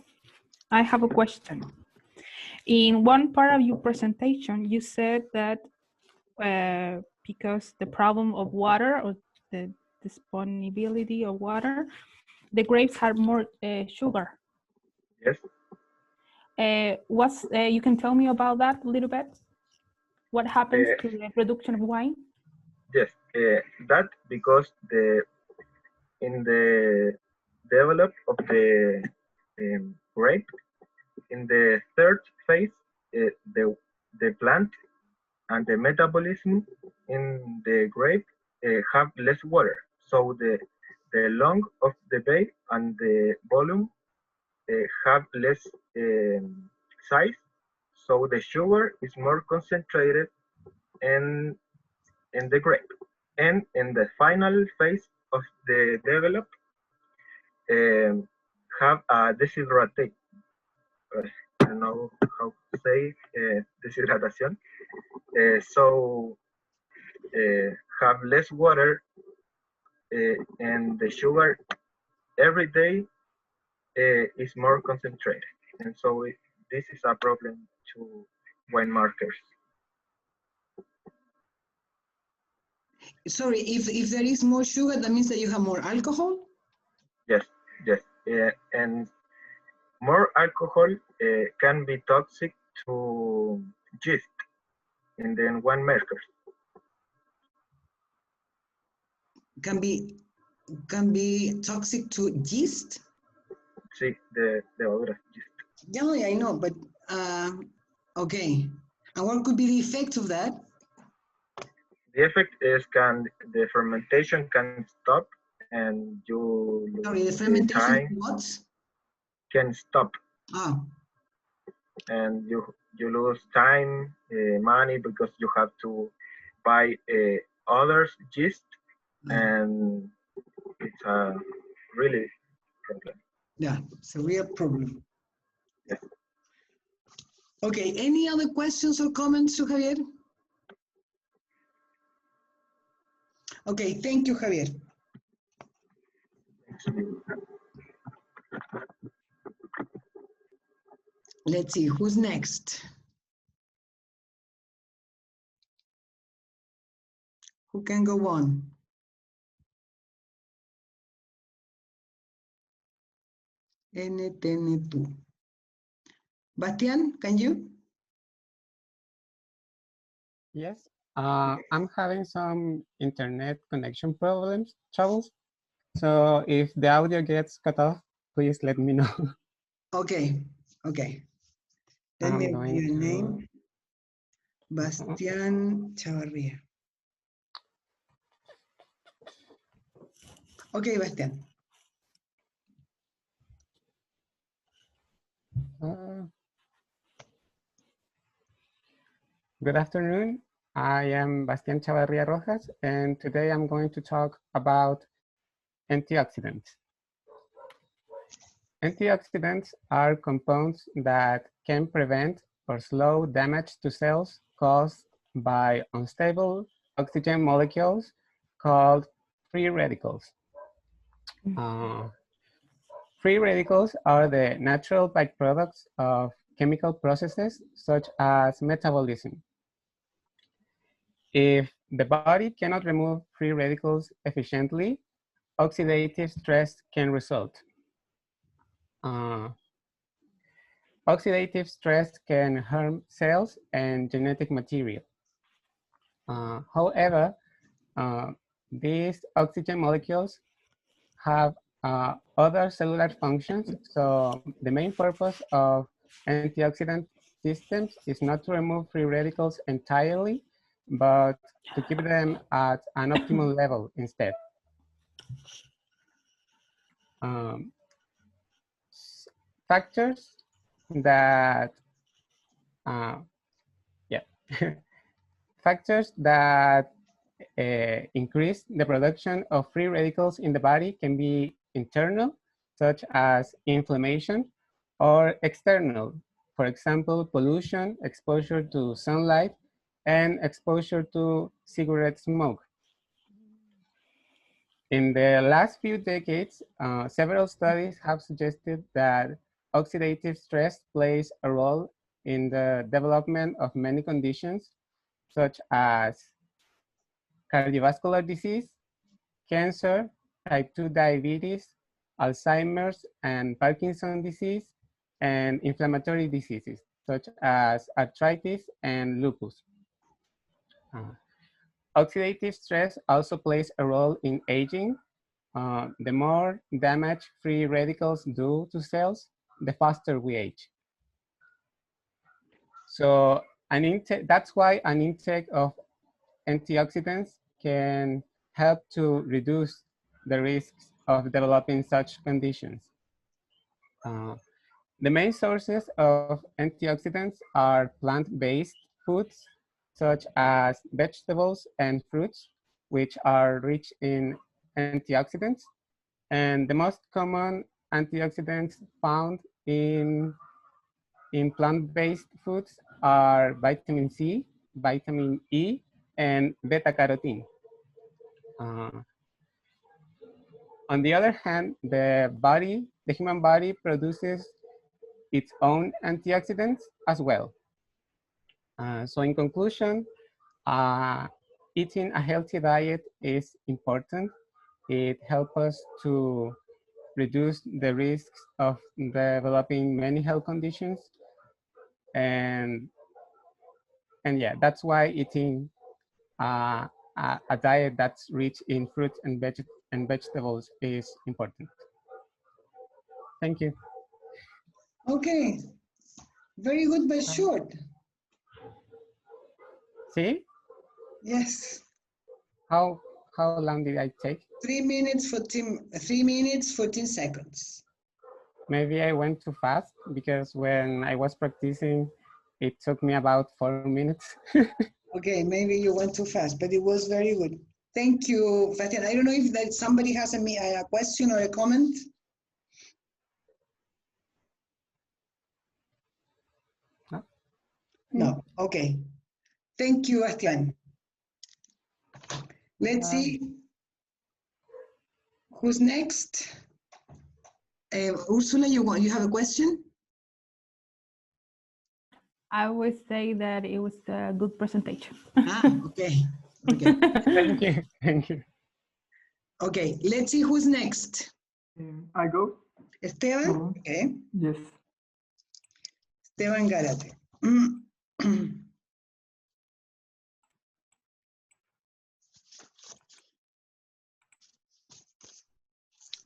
I have a question. In one part of your presentation, you said that because the problem of water or the disponibility of water, the grapes have more sugar.
Yes.
You can tell me about that a little bit? What happens to the production of wine?
Yes, that because in the develop of the grape, in the third phase, the plant and the metabolism in the grape have less water. So the lung of the base and the volume have less size. So the sugar is more concentrated in the grape. And in the final phase of the develop, have a deshydrated. I don't know how to say deshydratation. So have less water and the sugar every day is more concentrated. And so this is a problem to wine markers.
Sorry, if there is more sugar, that means that you have more alcohol?
Yes, yes. And more alcohol can be toxic to yeast in the wine markers.
Can be toxic to yeast?
Sí, the levadura, yeast.
Yeah, I know, but okay. And what could be the effect of that?
The effect is the fermentation can stop and you
Sorry, the
lose
fermentation
time
what?
can stop
Ah,
and you lose time, money because you have to buy others yeast and it's a really problem.
yeah, it's a real problem.
Yes.
Okay, any other questions or comments to Javier? Okay, thank you, Javier. Let's see, who's next? Who can go on? NTN2. Bastian, can you?
Yes, I'm having some internet connection troubles. So if the audio gets cut off, please let me know.
Okay, okay. Let me
I'm
write
going
your
to...
name. Bastian Chavarria. Okay, Bastian.
Good afternoon. I am Bastian Chavarria Rojas, and today I'm going to talk about antioxidants. Antioxidants are compounds that can prevent or slow damage to cells caused by unstable oxygen molecules called free radicals. Free radicals are the natural byproducts of chemical processes such as metabolism. If the body cannot remove free radicals efficiently, oxidative stress can result. Oxidative stress can harm cells and genetic material. However, these oxygen molecules have other cellular functions. So the main purpose of antioxidant systems is not to remove free radicals entirely, but to keep them at an optimal level instead. Factors that, factors that increase the production of free radicals in the body can be internal, such as inflammation, or external, for example, pollution, exposure to sunlight, and exposure to cigarette smoke. In the last few decades, several studies have suggested that oxidative stress plays a role in the development of many conditions, such as cardiovascular disease, cancer, type 2 diabetes, Alzheimer's and Parkinson's disease, and inflammatory diseases, such as arthritis and lupus. Oxidative stress also plays a role in aging. The more damage free radicals do to cells, the faster we age. So that's why an intake of antioxidants can help to reduce the risks of developing such conditions. The main sources of antioxidants are plant-based foods, such as vegetables and fruits, which are rich in antioxidants. And the most common antioxidants found in plant-based foods are vitamin C, vitamin E, and beta-carotene. On the other hand, the human body produces its own antioxidants as well. So in conclusion, eating a healthy diet is important. It helps us to reduce the risks of developing many health conditions. And yeah, that's why eating a diet that's rich in fruits and vegetables is important. Thank you.
Okay, very good but short.
See?
Yes.
How long did I take?
3 minutes, 14 seconds.
Maybe I went too fast because when I was practicing, it took me about 4 minutes.
Okay, maybe you went too fast, but it was very good. Thank you, Fatian. I don't know if that somebody has a question or a comment.
No?
No, okay. Thank you, Bastian. Let's see who's next. Ursula, you have a question?
I would say that it was a good presentation.
Okay. Okay.
Thank you. Thank you.
Okay, let's see who's next.
I go.
Esteban? Okay.
Yes.
Esteban Garate.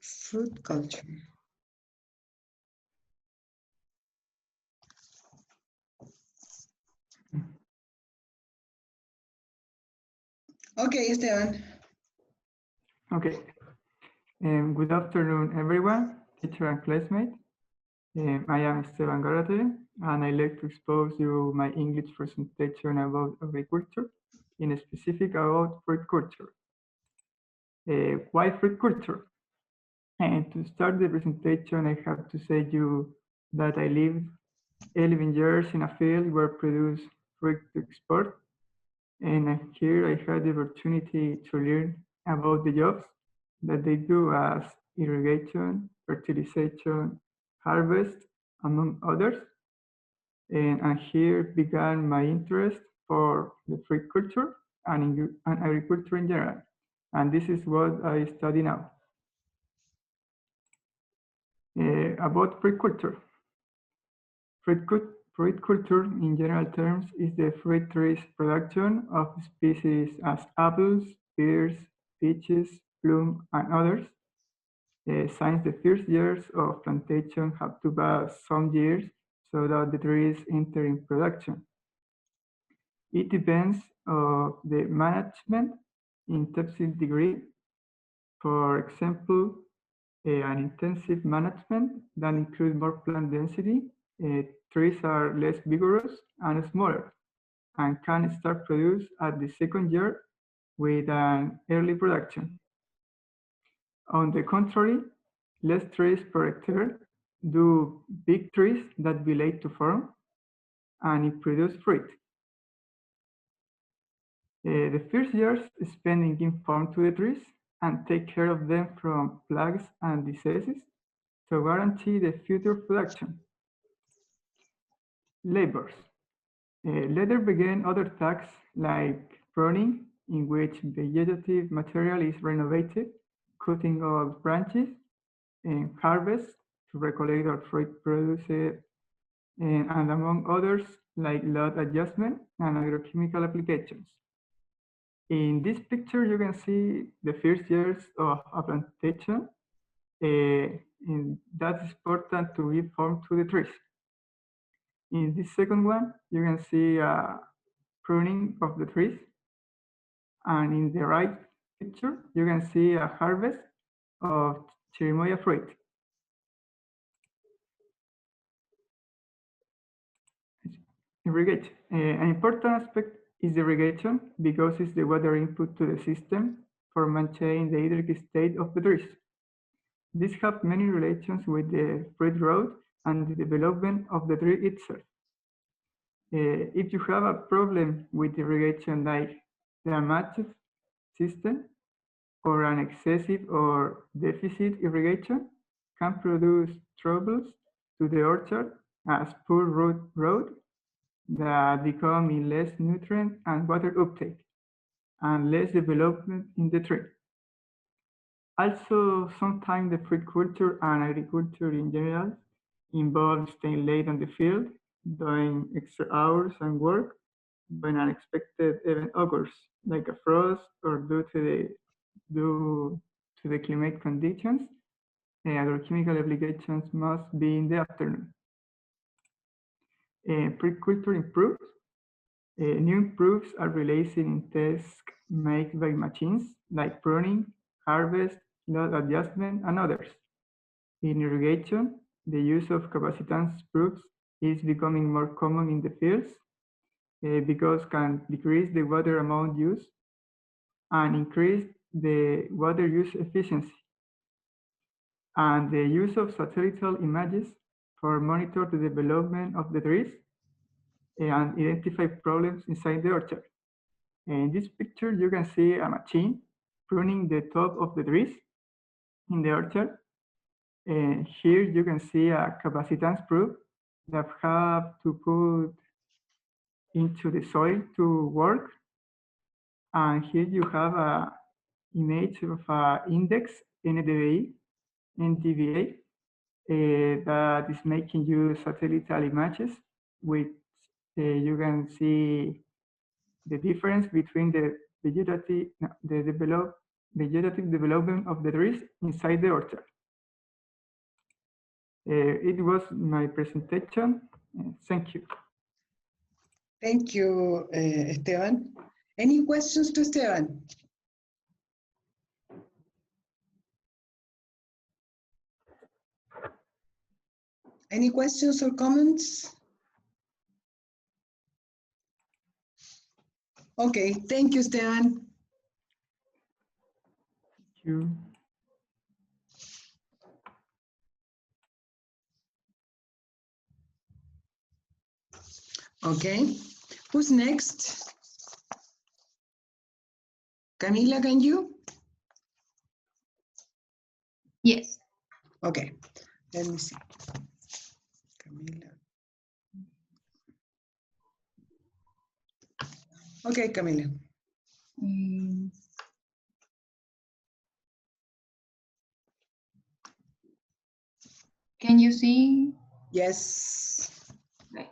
Fruit culture. Okay, Esteban.
Okay. Good afternoon, everyone, teacher and classmate. I am Esteban Garate, and I'd like to expose you my English presentation about agriculture, in specific about fruit culture. Why fruit culture? And to start the presentation, I have to say you that I lived 11 years in a field where produce fruit to export. And here I had the opportunity to learn about the jobs that they do as irrigation, fertilization, harvest, among others. And here began my interest for the fruit culture and agriculture in general. And this is what I study now. About fruit culture. Fruit culture, in general terms, is the fruit trees production of species as apples, pears, peaches, plum, and others. Since the first years of plantation have to pass some years so that the trees enter in production. It depends on the management in intensive degree. For example, an intensive management that includes more plant density, trees are less vigorous and smaller, and can start produce at the second year with an early production. On the contrary, less trees per hectare do big trees that be late to form, and it produce fruit. The first years spent in giving form to the trees and take care of them from plagues and diseases to guarantee the future production. Labors. Later began other tasks like pruning, in which vegetative material is renovated, cutting of branches, and harvest to recollect or fruit produced, and among others like lot adjustment and agrochemical applications. In this picture, you can see the first years of a plantation, and that is important to give form to the trees. In this second one, you can see pruning of the trees. And in the right picture, you can see a harvest of chirimoya fruit. Irrigation. An important aspect is irrigation because it's the water input to the system for maintaining the hydric state of the trees. This has many relations with the fruit growth and the development of the tree itself. If you have a problem with irrigation like the unmatched system or an excessive or deficit irrigation can produce troubles to the orchard as poor root growth that become in less nutrient and water uptake and less development in the tree. Also, sometimes the fruit culture and agriculture in general involve staying late on the field, doing extra hours and work when an unexpected event occurs, like a frost or due to the climate conditions. Agrochemical applications must be in the afternoon. Pre-culture improves. New improves are released in tasks made by machines like pruning, harvest, load adjustment, and others. In irrigation, the use of capacitance proofs is becoming more common in the fields because can decrease the water amount used and increase the water use efficiency. And the use of satellite images for monitor the development of the trees and identify problems inside the orchard. In this picture, you can see a machine pruning the top of the trees in the orchard. And here you can see a capacitance proof that have to put into the soil to work. And here you have an image of an index NDVI, that is making you satellite images, which you can see the difference between the vegetative development of the trees inside the orchard. It was my presentation. Thank you.
Thank you, Esteban. Any questions to Esteban? Any questions or comments? Okay, thank you, Esteban.
Thank you.
Okay, who's next? Camila, can you?
Yes.
Okay, let me see. Camila. Okay, Camila.
Can you see?
Yes.
Okay.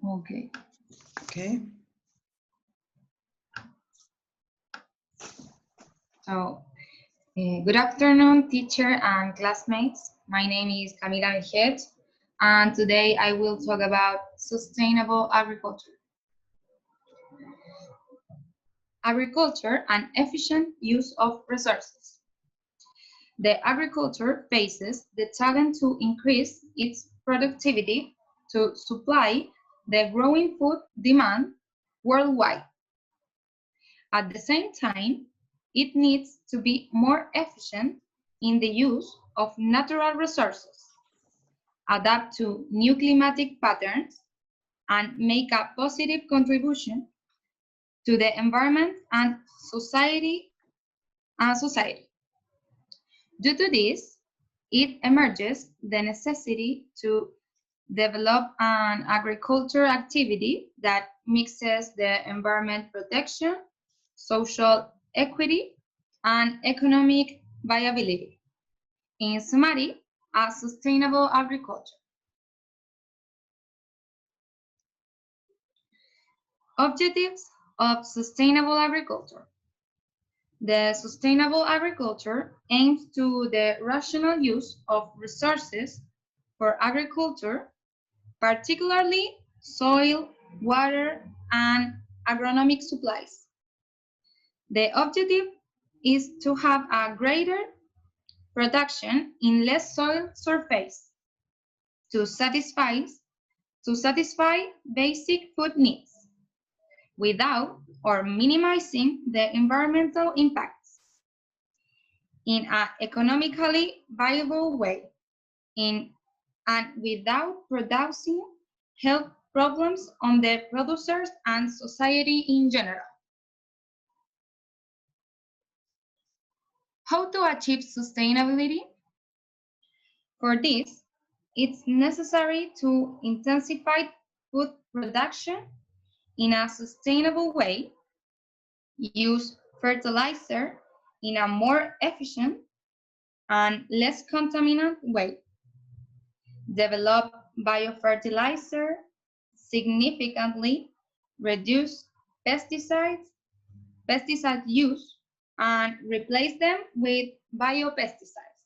Okay.
Okay.
So, good afternoon, teacher and classmates. My name is Camila Mejet, and today I will talk about sustainable agriculture. Agriculture and efficient use of resources. The agriculture faces the challenge to increase its productivity to supply the growing food demand worldwide. At the same time, it needs to be more efficient in the use of natural resources, adapt to new climatic patterns, and make a positive contribution to the environment and society. Due to this, it emerges the necessity to develop an agriculture activity that mixes the environment protection, social equity, and economic viability. In summary, a sustainable agriculture. Objectives of sustainable agriculture. The sustainable agriculture aims to the rational use of resources for agriculture, particularly soil, water, and agronomic supplies. The objective is to have a greater production in less soil surface to satisfy basic food needs without or minimizing the environmental impacts in an economically viable way and without producing health problems on the producers and society in general. How to achieve sustainability? For this, it's necessary to intensify food production in a sustainable way, use fertilizer in a more efficient and less contaminant way, develop biofertilizer, significantly reduce pesticide use, and replace them with biopesticides.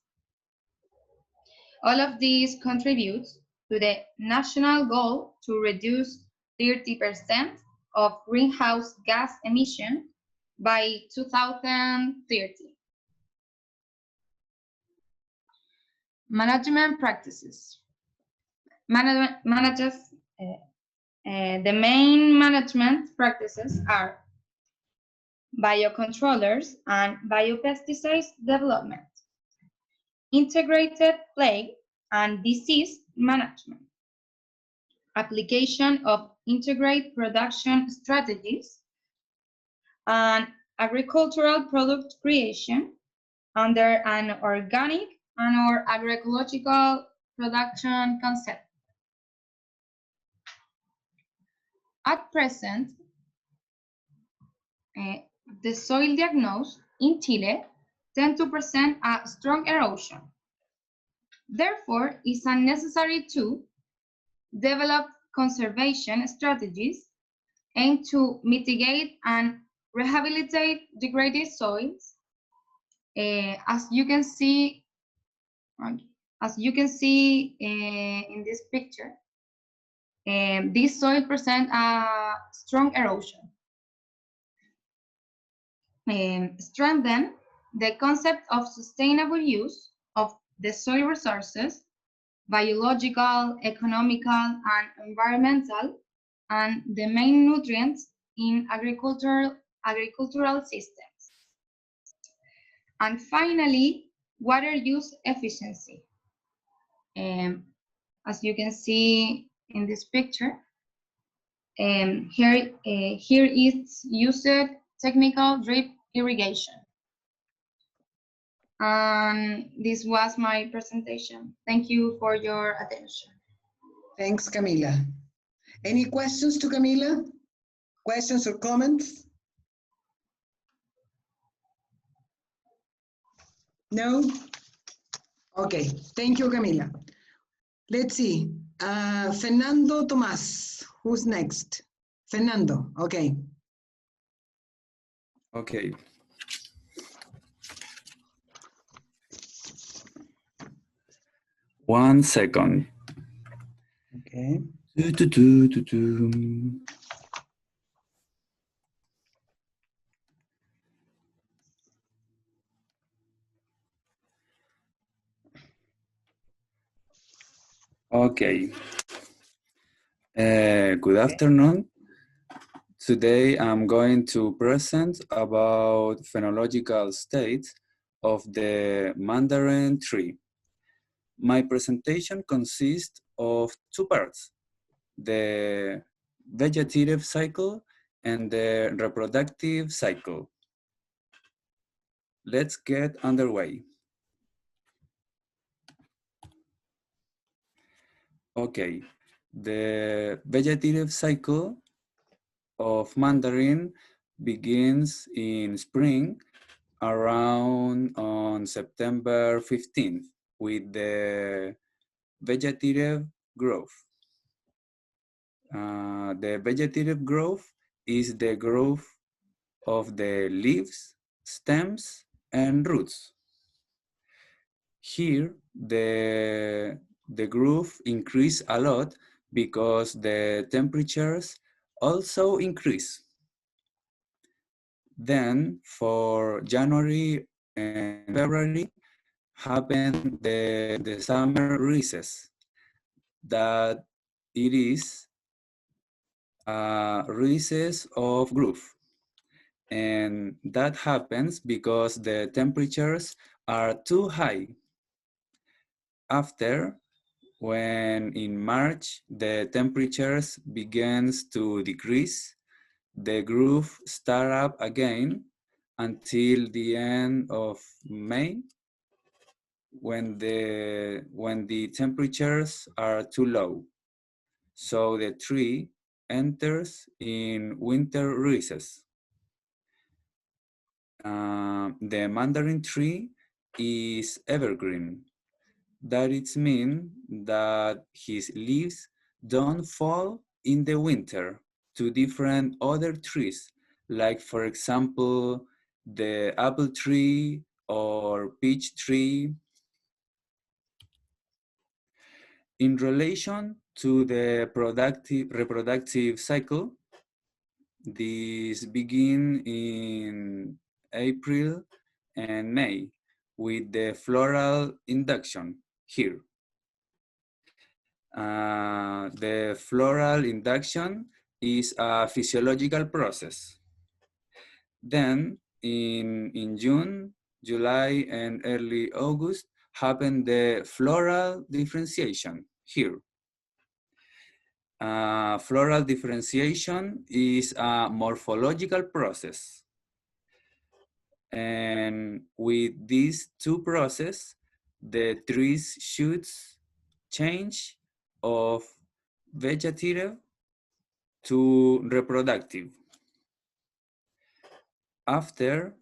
All of these contributes to the national goal to reduce 30% of greenhouse gas emission by 2030. Management practices. The main management practices are biocontrollers and biopesticides development, integrated plague and disease management, application of integrated production strategies, and agricultural product creation under an organic and/or agroecological production concept. At present, the soil diagnosis in Chile tend to present a strong erosion. Therefore, it's unnecessary to develop conservation strategies aimed to mitigate and rehabilitate degraded soils. As you can see in this picture, this soil presents a strong erosion. Strengthen the concept of sustainable use of the soil resources, biological, economical, and environmental, and the main nutrients in agricultural systems. And finally, water use efficiency. As you can see in this picture, here is used technical drip irrigation. And this was my presentation. Thank you for your attention.
Thanks, Camila. Any questions to Camila? Questions or comments? No? Okay, thank you, Camila. Let's see. Fernando Tomás, who's next? Fernando, okay.
Okay. One second.
Okay.
Okay. Good afternoon. Today I'm going to present about phenological states of the mandarin tree. My presentation consists of two parts, the vegetative cycle and the reproductive cycle. Let's get underway. Okay, the vegetative cycle of mandarin begins in spring around on September 15th. with the vegetative growth. The vegetative growth is the growth of the leaves, stems, and roots. Here, the growth increase a lot because the temperatures also increase. Then for January and February happen the summer recess, that it is a recess of growth. And that happens because the temperatures are too high. After, when in March the temperatures begins to decrease, the growth start up again until the end of May, when the temperatures are too low. So the tree enters in winter recess. The mandarin tree is evergreen. That it means that his leaves don't fall in the winter to different other trees, like for example, the apple tree or peach tree. In relation to the reproductive cycle, these begin in April and May with the floral induction here. The floral induction is a physiological process. Then in June, July, and early August happen the floral differentiation here. Floral differentiation is a morphological process. And with these two processes, the trees shoots change of vegetative to reproductive. After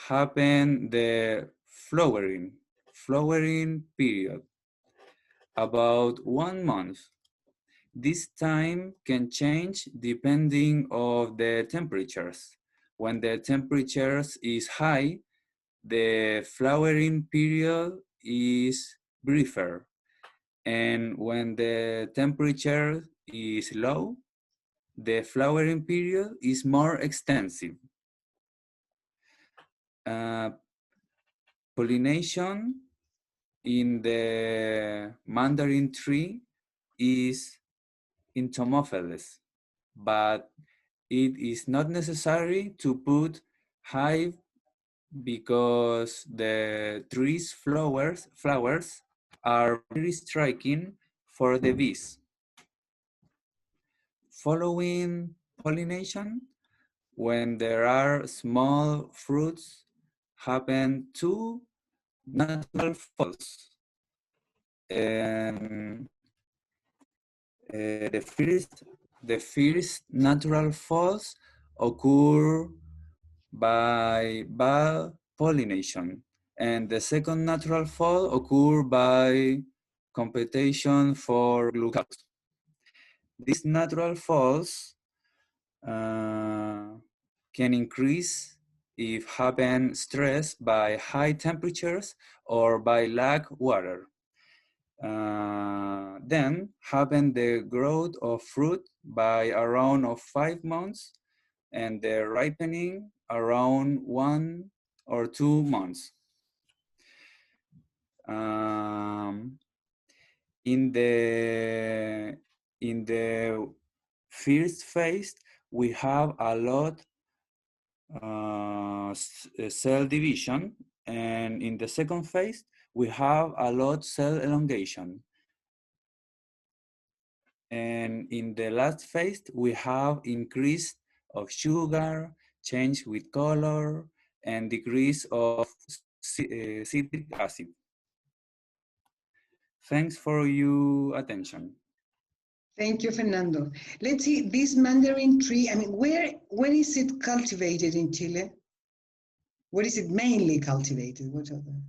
happen the flowering period, about 1 month. This time can change depending on the temperatures. When the temperatures is high, the flowering period is briefer. And when the temperature is low, the flowering period is more extensive. Pollination in the mandarin tree is entomophilous, but it is not necessary to put hive because the tree's flowers are very striking for the bees. Following pollination, when there are small fruits, happen two natural falls. The first natural falls occur by bud pollination, and the second natural fall occur by competition for glucose. These natural falls can increase if happen stressed by high temperatures or by lack water. Then happen the growth of fruit by around of 5 months and the ripening around 1 or 2 months. In the first phase, we have a lot cell division, and in the second phase, we have a lot cell elongation. And in the last phase, we have increase of sugar, change with color, and decrease of citric acid. Thanks for your attention.
Thank you, Fernando. Let's see, this mandarin tree, I mean, where is it cultivated in Chile? Where is it mainly cultivated? What are the...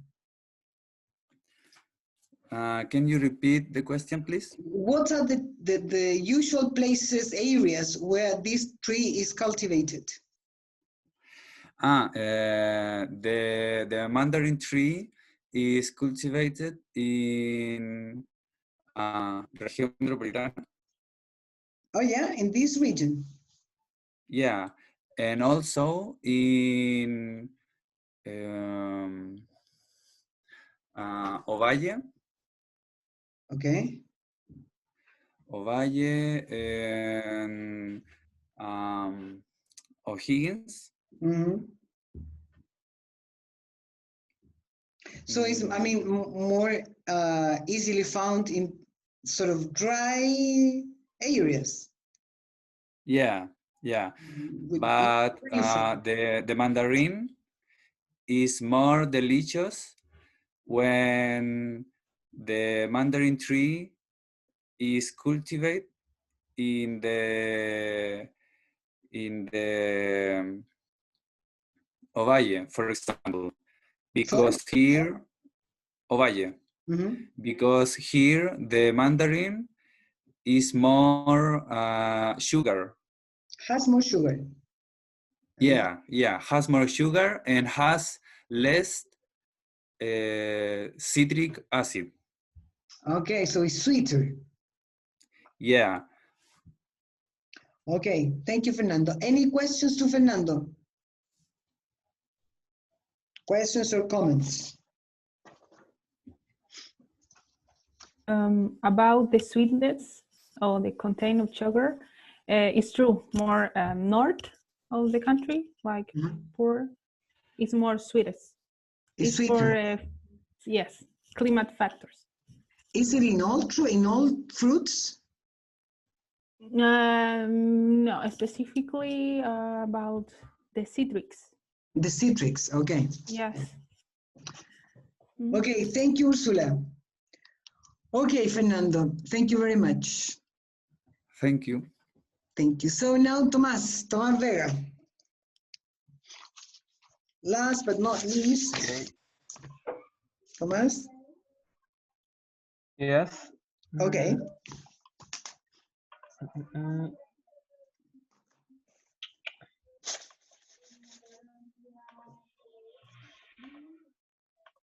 Can you repeat the question, please?
What are the usual places, areas where this tree is cultivated?
The mandarin tree is cultivated in región metropolitana.
Oh yeah, in this region.
Yeah, and also in Ovalle.
Okay.
Ovalle and O'Higgins.
Mm-hmm. So it's, I mean, more easily found in sort of dry areas.
Yeah, yeah. But the mandarin is more delicious when the mandarin tree is cultivated in the Ovalle, for example, because here Ovalle, because here the mandarin is more sugar.
Has more sugar.
Yeah, yeah, has more sugar and has less citric acid.
Okay, so it's sweeter.
Yeah.
Okay, thank you, Fernando. Any questions to Fernando? Questions or comments?
About the sweetness or the content of sugar, it's true. More north of the country, like poor, is more sweetest.
It's
for yes, climate factors.
Is it in all fruits?
No, specifically about the citrics.
The citrics, okay.
Yes.
Okay, thank you, Ursula. Okay, Fernando, thank you very much.
Thank you.
Thank you. So now Tomás Vega. Last but not least, okay. Tomás?
Yes.
Okay.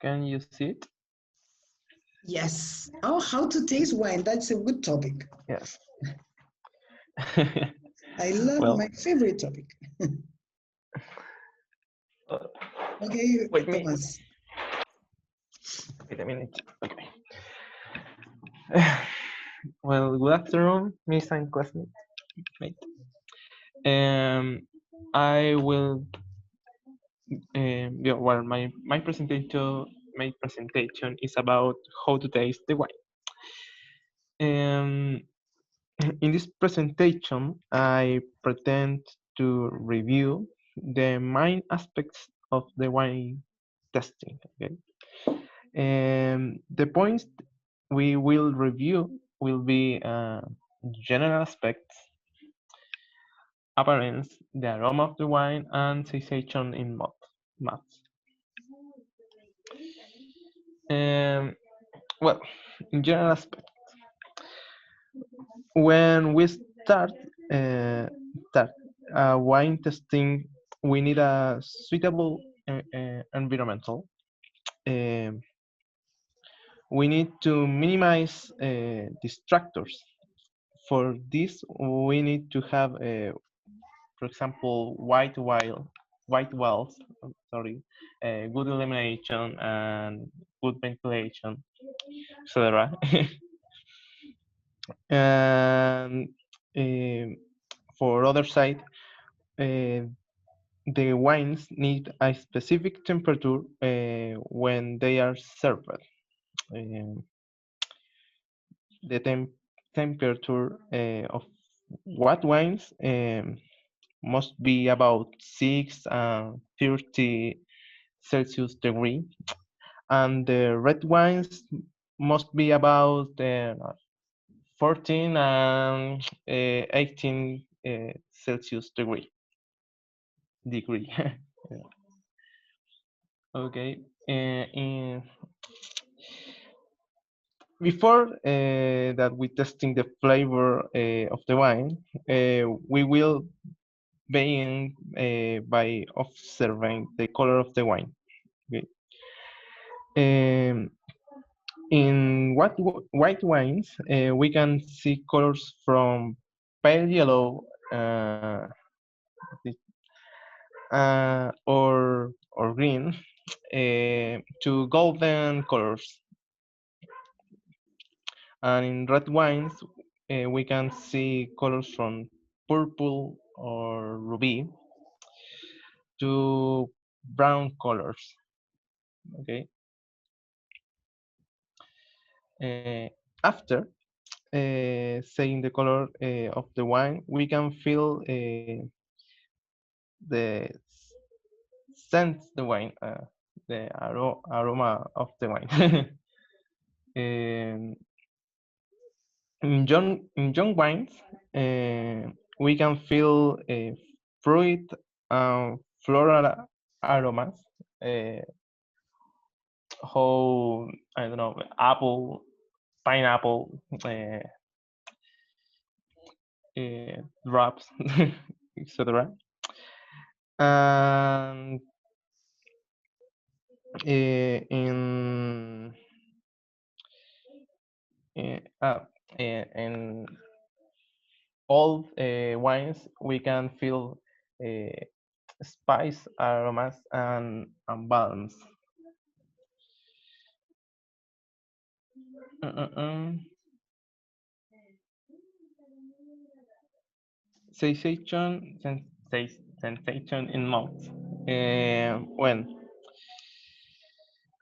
Can you see it?
Yes. Oh, how to taste wine. That's a good topic.
Yes.
I love my favorite topic. Okay,
wait
Tomás.
Wait a minute. Okay. Well, good afternoon, Miss and classmate. I will. Yeah, well, my presentation is about how to taste the wine. In this presentation, I pretend to review the main aspects of the wine testing. Okay. The points we will review will be general aspects, appearance, the aroma of the wine, and sensation in mouth. Well, in general aspects, when we start wine testing, we need a suitable environmental. We need to minimize distractors. For this, we need to have, for example, white walls, good illumination and good ventilation, etc. And for other side, the wines need a specific temperature when they are served. The temperature of white wines must be about 6 and 30 Celsius degree, and the red wines must be about 14 and 18 Celsius degree. Okay. before that we testing the flavor of the wine, we will begin by observing the color of the wine. Okay. In white wines, we can see colors from pale yellow or green to golden colors. And in red wines, we can see colors from purple or ruby to brown colors. Okay. After saying the color of the wine, we can feel the scent the wine, the aroma of the wine. Um, in young wines, we can feel fruit and floral aromas. Uh, how I don't know, apple, pineapple, drops, etc. And in in all wines, we can feel spice aromas and balance. Mm-mm-mm. Sensation in mouth. When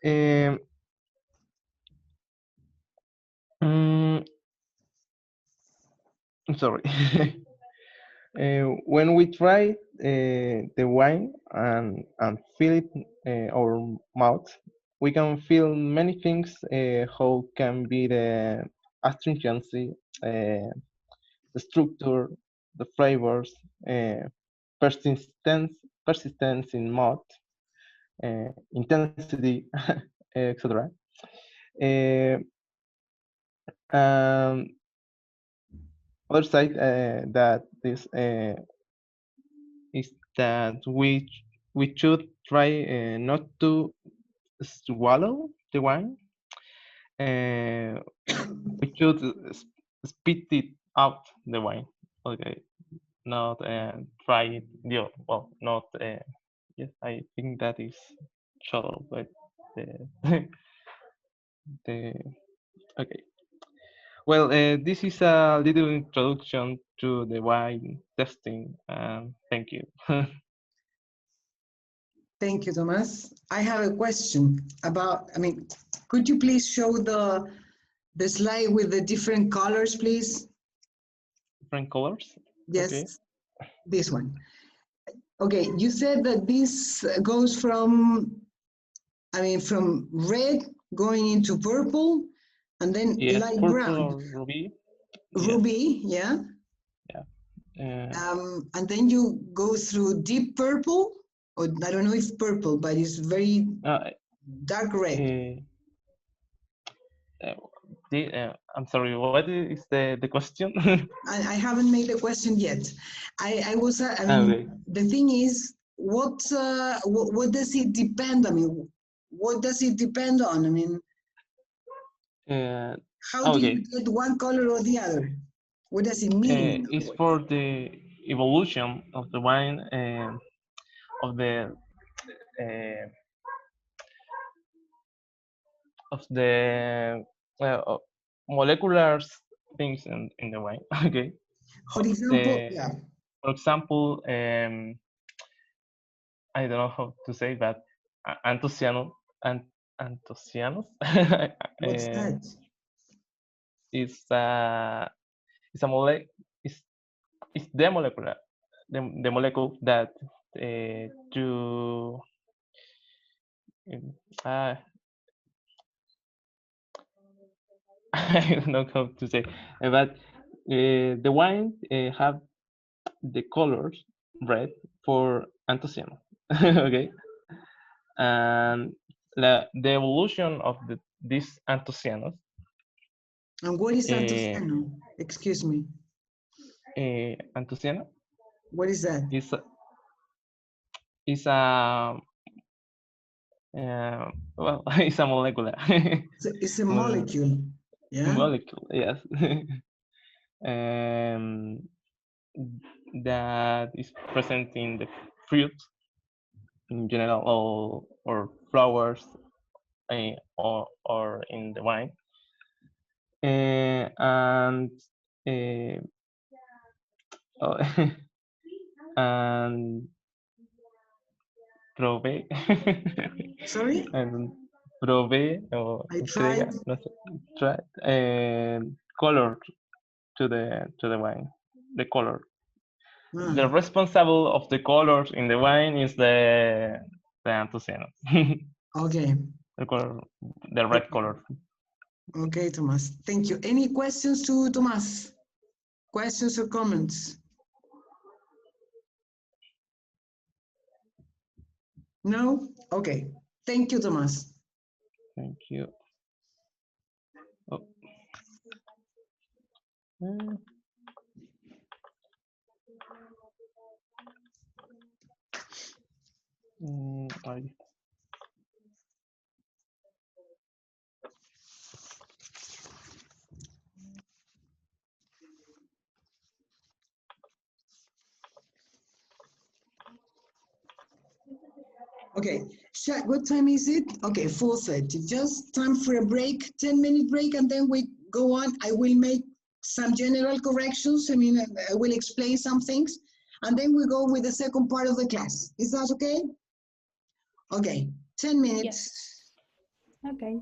um, mm, I'm sorry. When we try the wine and feel it our mouth, we can feel many things. How can be the astringency, the structure, the flavors, persistence, persistence in mouth, intensity, etc. Uh, um, other side that this is that we should try not to swallow the wine. Uh, we should spit it out the wine. Okay, not try it. Yeah, well, not. Yes, I think that is short, but the the okay. Well, this is a little introduction to the wine testing. Thank you.
Thank you, Thomas. I have a question about, could you please show the slide with the different colors, please?
Different colors?
Yes,
Okay.
this one. Okay, you said that this goes from red going into purple and then
Yes,
light
purple
brown.
or ruby.
Ruby, yeah.
Yeah.
And then you go through deep purple, or I don't know if purple, but it's very dark red.
I'm sorry, what is the question?
I haven't made the question yet. I was,
Okay.
the thing is, what does it depend? What does it depend on? How do you
Okay.
get one color or the other? What does it mean?
It's for the evolution of the wine of uh, the uh, molecular things in the wine. Okay.
For example, yeah.
For example, I don't know how to say that. Anthocyano, anthocyanous.
What's that?
It's a molecule. It's the molecular, the molecule that to I don't know how to say, but the wine have the colors red for anthocyano. Okay, and the evolution of this anthocyanous
And what is
Uh,
antociano? Excuse me.
Antociano
What is that?
is a well, it's a molecular
It's a molecule. Yeah.
molecule. Yes, that is present in the fruit in general, or flowers, or in the wine, and oh, and probé.
Sorry?
And probé o
I
estrella,
tried.
no sé, try, color to the wine. The color. The
Ah,
responsible of the colors in the wine is the anthocyano.
okay.
The color, the red color.
Okay, Thomas. Thank you. Any questions to Thomas? Questions or comments? No? Okay. Thank you, Thomas.
Thank you. Oh. Ahí está.
Okay. What time is it? Okay, 4:30. Just time for a break, 10-minute break, and then we go on. I will make some general corrections. I mean, I will explain some things, and then we go with the second part of the class. Is that okay? Okay, 10 minutes.
Yes. Okay.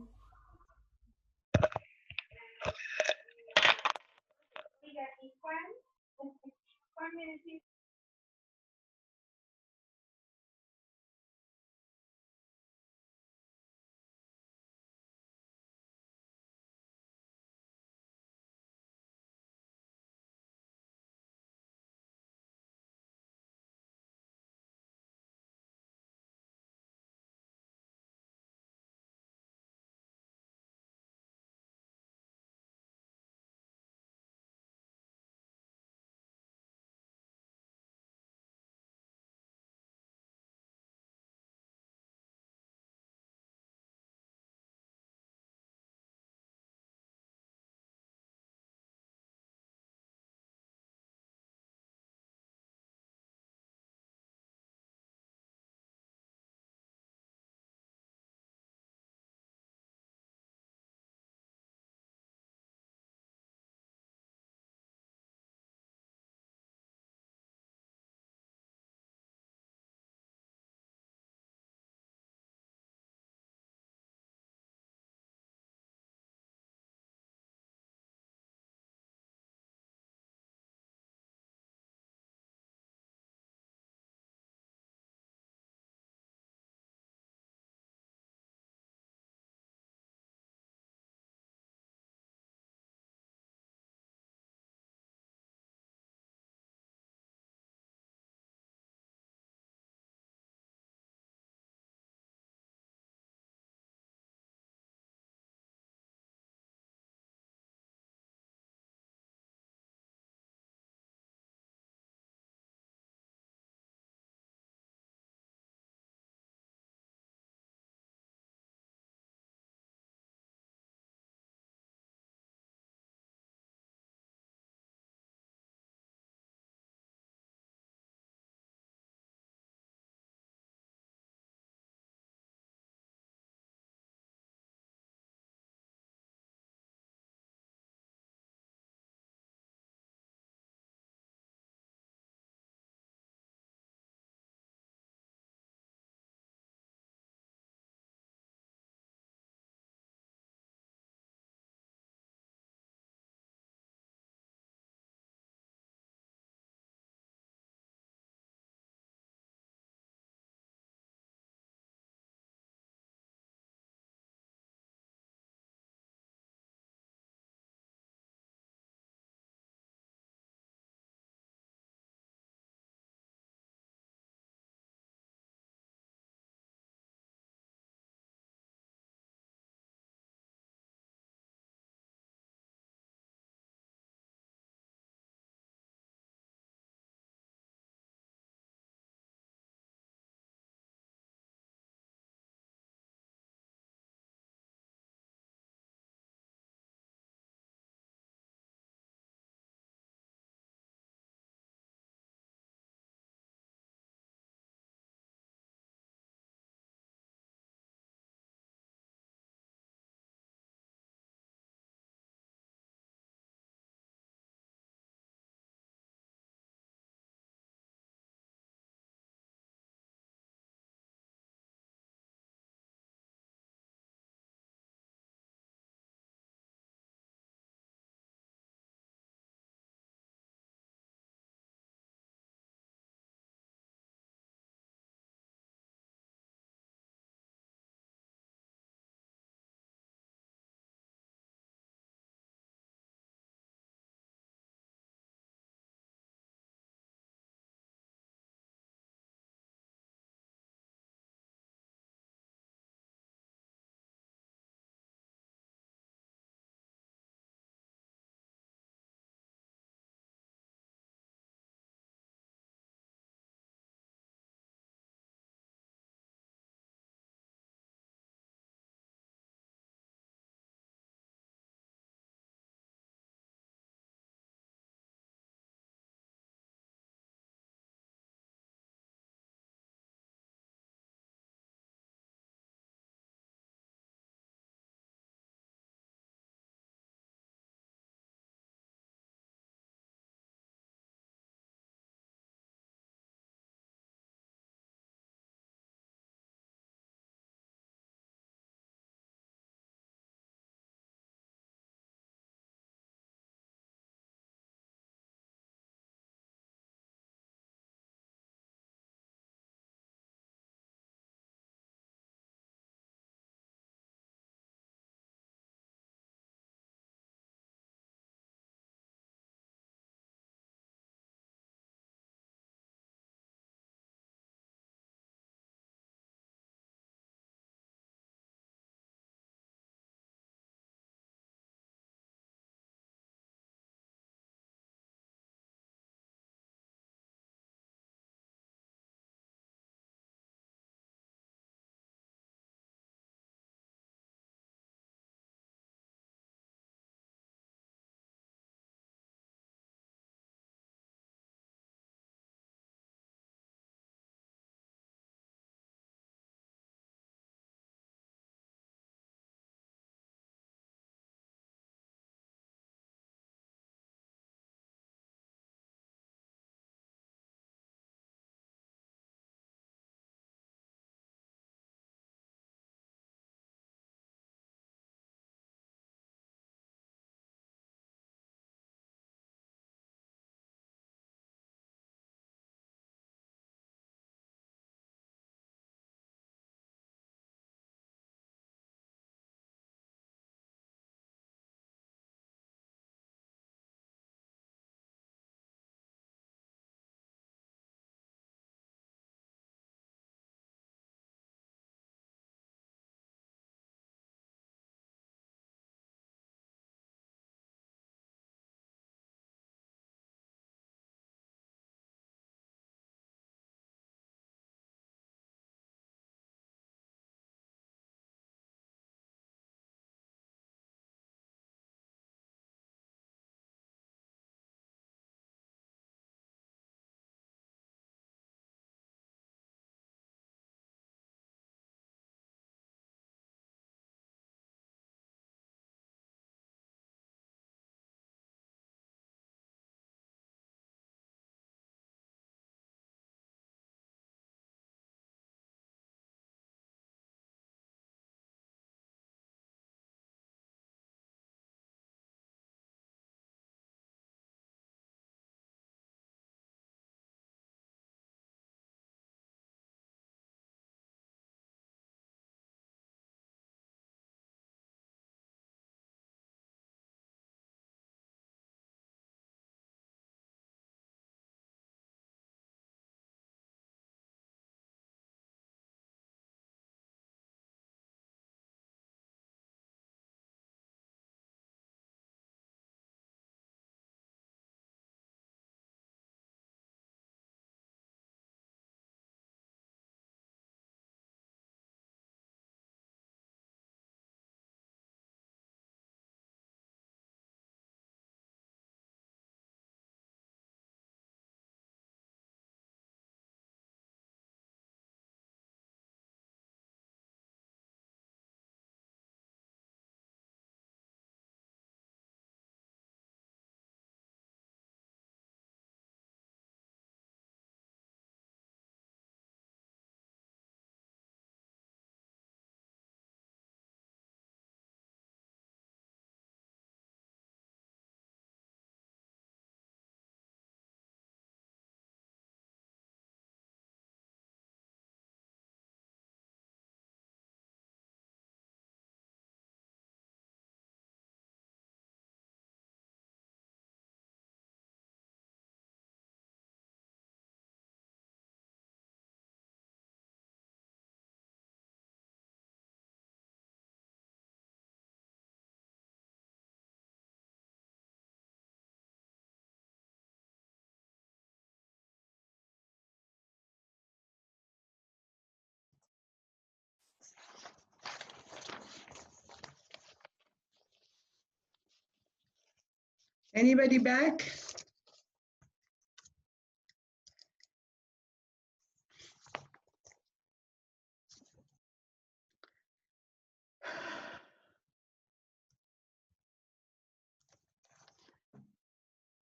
Anybody back?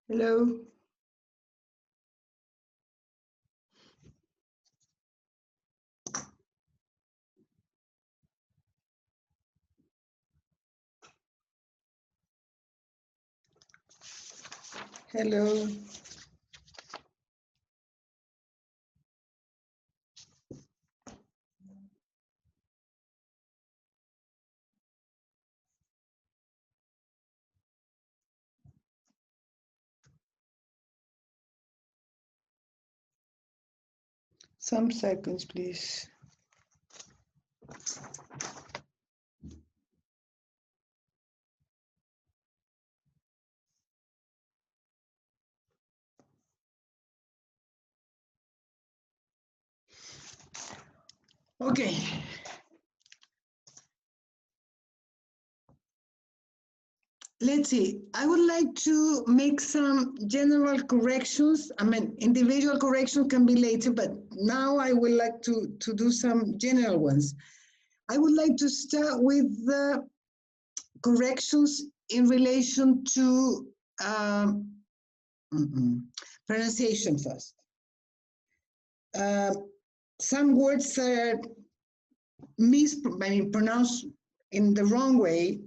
Hello? Hello? Some seconds, please. Okay. Let's see, I would like to make some general corrections. I mean, individual corrections can be later, but now I would like to do some general ones. I would like to start with the corrections in relation to pronunciation first. Some words are pronounced in the wrong way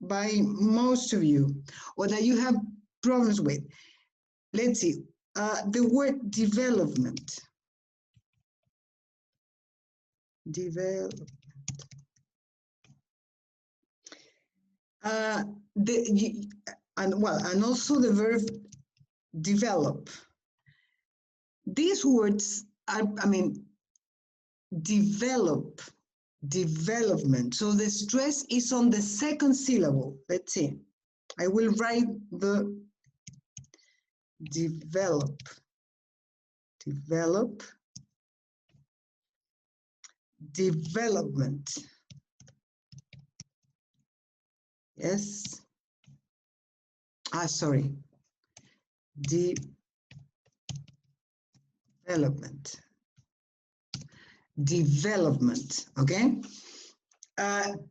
by most of you, or that you have problems with. Let's see, the word development. And also the verb develop. These words are, develop, development. So the stress is on the second syllable. Let's see. I will write the develop, development. Yes. Sorry. Development, okay?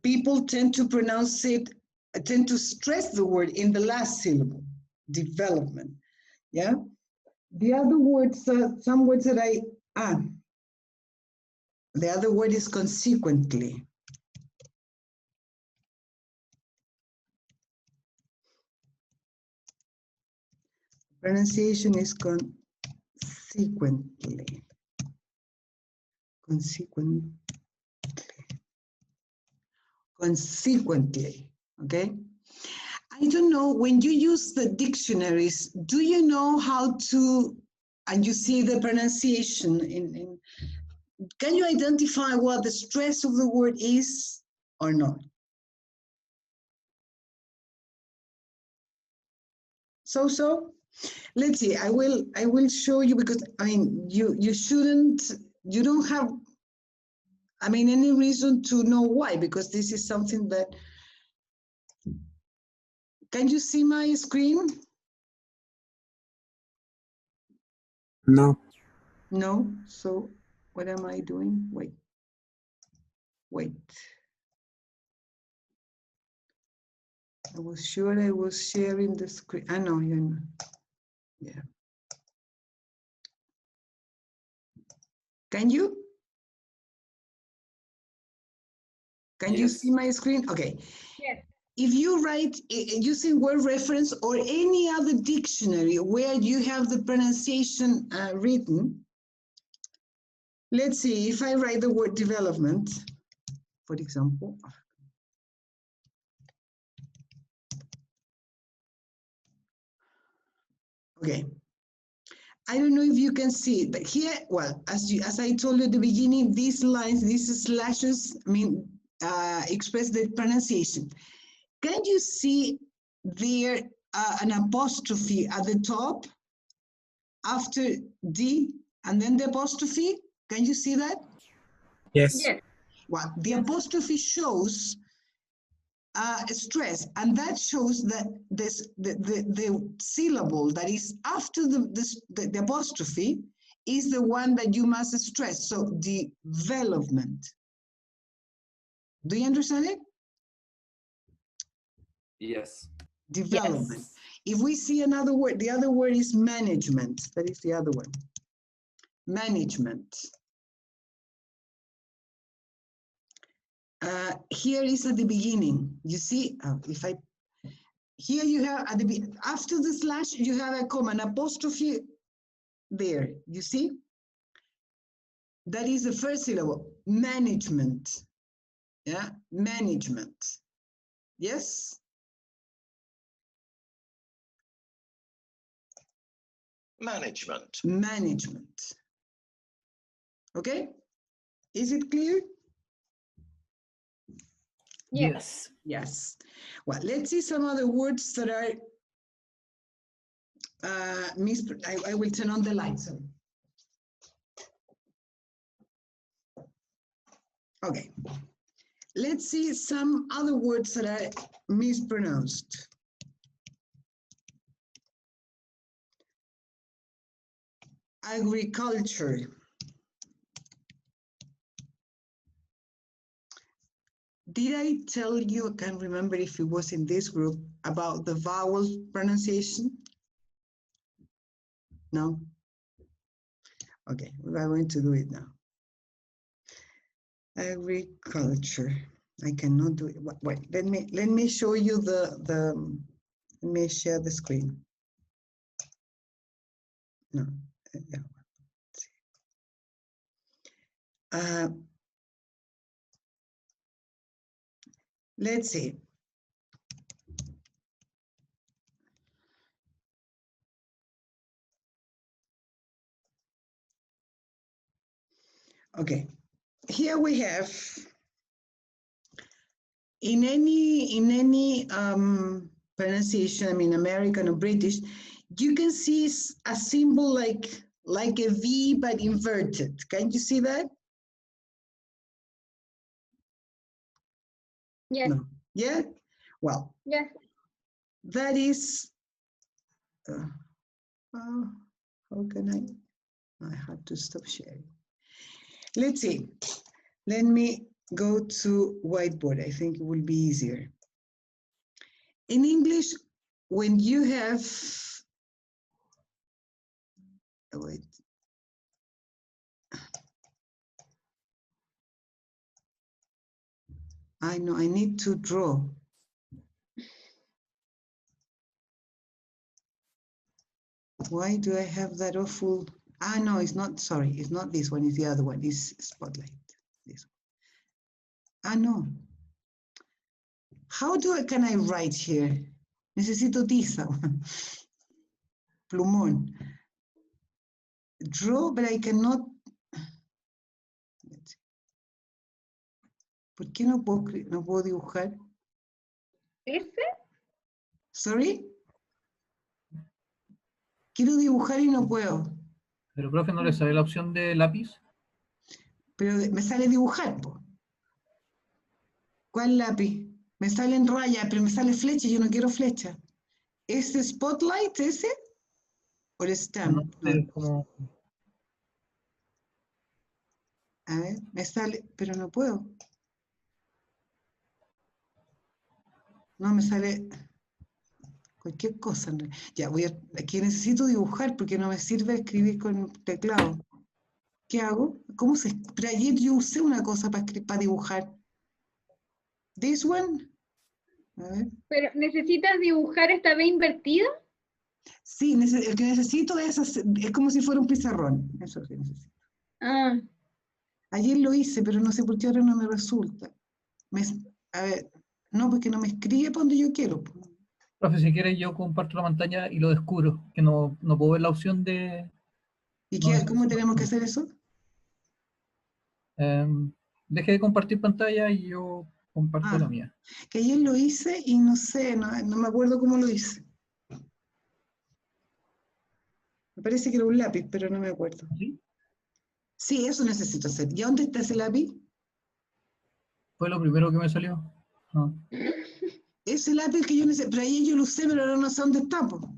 People tend to tend to stress the word in the last syllable, development, yeah? The other words, some words that the other word is consequently. Pronunciation is consequently. Consequently, okay? I don't know, when you use the dictionaries, do you know how to, and you see the pronunciation, can you identify what the stress of the word is or not? So? Let's see, I will show you, because you don't have any reason to know why, because this is something that, can you see my screen?
No.
No, so what am I doing? Wait. I was sure I was sharing the screen. I know you're not. Yeah. Can you? Can you see my screen? Okay.
Yes.
If you write using word reference or any other dictionary where you have the pronunciation written, let's see, if I write the word development, for example. Okay. I don't know if you can see it, but here, well, as I told you at the beginning, these lines, these slashes, express the pronunciation. Can you see there an apostrophe at the top after D and then the apostrophe? Can you see that?
Yes.
Well, the apostrophe shows stress, and that shows that the syllable that is after the apostrophe is the one that you must stress. So development. Do you understand it?
Yes.
Development.
Yes.
If we see another word, the other word is management. That is the other one. Management. Here is at the beginning. You see, here you have at the after the slash you have a comma, an apostrophe there. You see, that is the first syllable. Management. Yeah, management. Yes.
Management.
Management. Okay, is it clear?
Yes.
Yes. Well, let's see some other words that are I will turn on the lights. Okay. Let's see some other words that are mispronounced. Agriculture. Did I tell you, I can't remember if it was in this group, about the vowel pronunciation? No? Okay, we're going to do it now. Agriculture. I cannot do it. Wait, let me show you let me share the screen. No. Let's see. Okay, here we have in any pronunciation, I mean American or British, you can see a symbol like a V but inverted. Can you see that?
Yes.
No. Yeah? Well.
Yes.
That is, how can I have to stop sharing. Let's see. Let me go to whiteboard. I think it will be easier. In English, when you have, wait. I know, I need to draw. Why do I have that awful? No, it's not, sorry, it's not this one, it's the other one, it's Spotlight. This one. No. How can I write here? Necesito tiza. Plumón. Draw, but I cannot. ¿Por qué no puedo dibujar?
¿Ese?
Sorry. Quiero dibujar y no puedo.
Pero, profe, ¿no le sale la opción de lápiz?
Pero me sale dibujar, po. ¿Cuál lápiz? Me sale en raya, pero me sale flecha, yo no quiero flecha. ¿Ese Spotlight, ese? ¿O el Stamp?
No, como...
A ver, me sale, pero no puedo. No, me sale cualquier cosa. Ya, aquí necesito dibujar porque no me sirve escribir con teclado. ¿Qué hago? ¿Cómo se? Pero ayer yo usé una cosa para dibujar. This one. A ver.
¿Pero necesitas dibujar esta B invertida?
Sí, el que necesito es como si fuera un pizarrón. Eso es lo que necesito. Ayer lo hice, pero no sé por qué ahora no me resulta. A ver, no, porque no me escribe para donde yo quiero.
Profe, si quiere yo comparto la pantalla y lo descubro, que no puedo ver la opción de...
¿Y cómo tenemos que hacer eso?
Deje de compartir pantalla y yo comparto la mía.
Que ayer lo hice y no sé, no me acuerdo cómo lo hice. Me parece que era un lápiz, pero no me acuerdo.
¿Sí?
Sí, eso necesito hacer. ¿Y dónde está ese lápiz?
Fue lo primero que me salió. No,
Ese lápiz que yo necesito, pero ahí yo lo usé, pero ahora no sé dónde está, po. A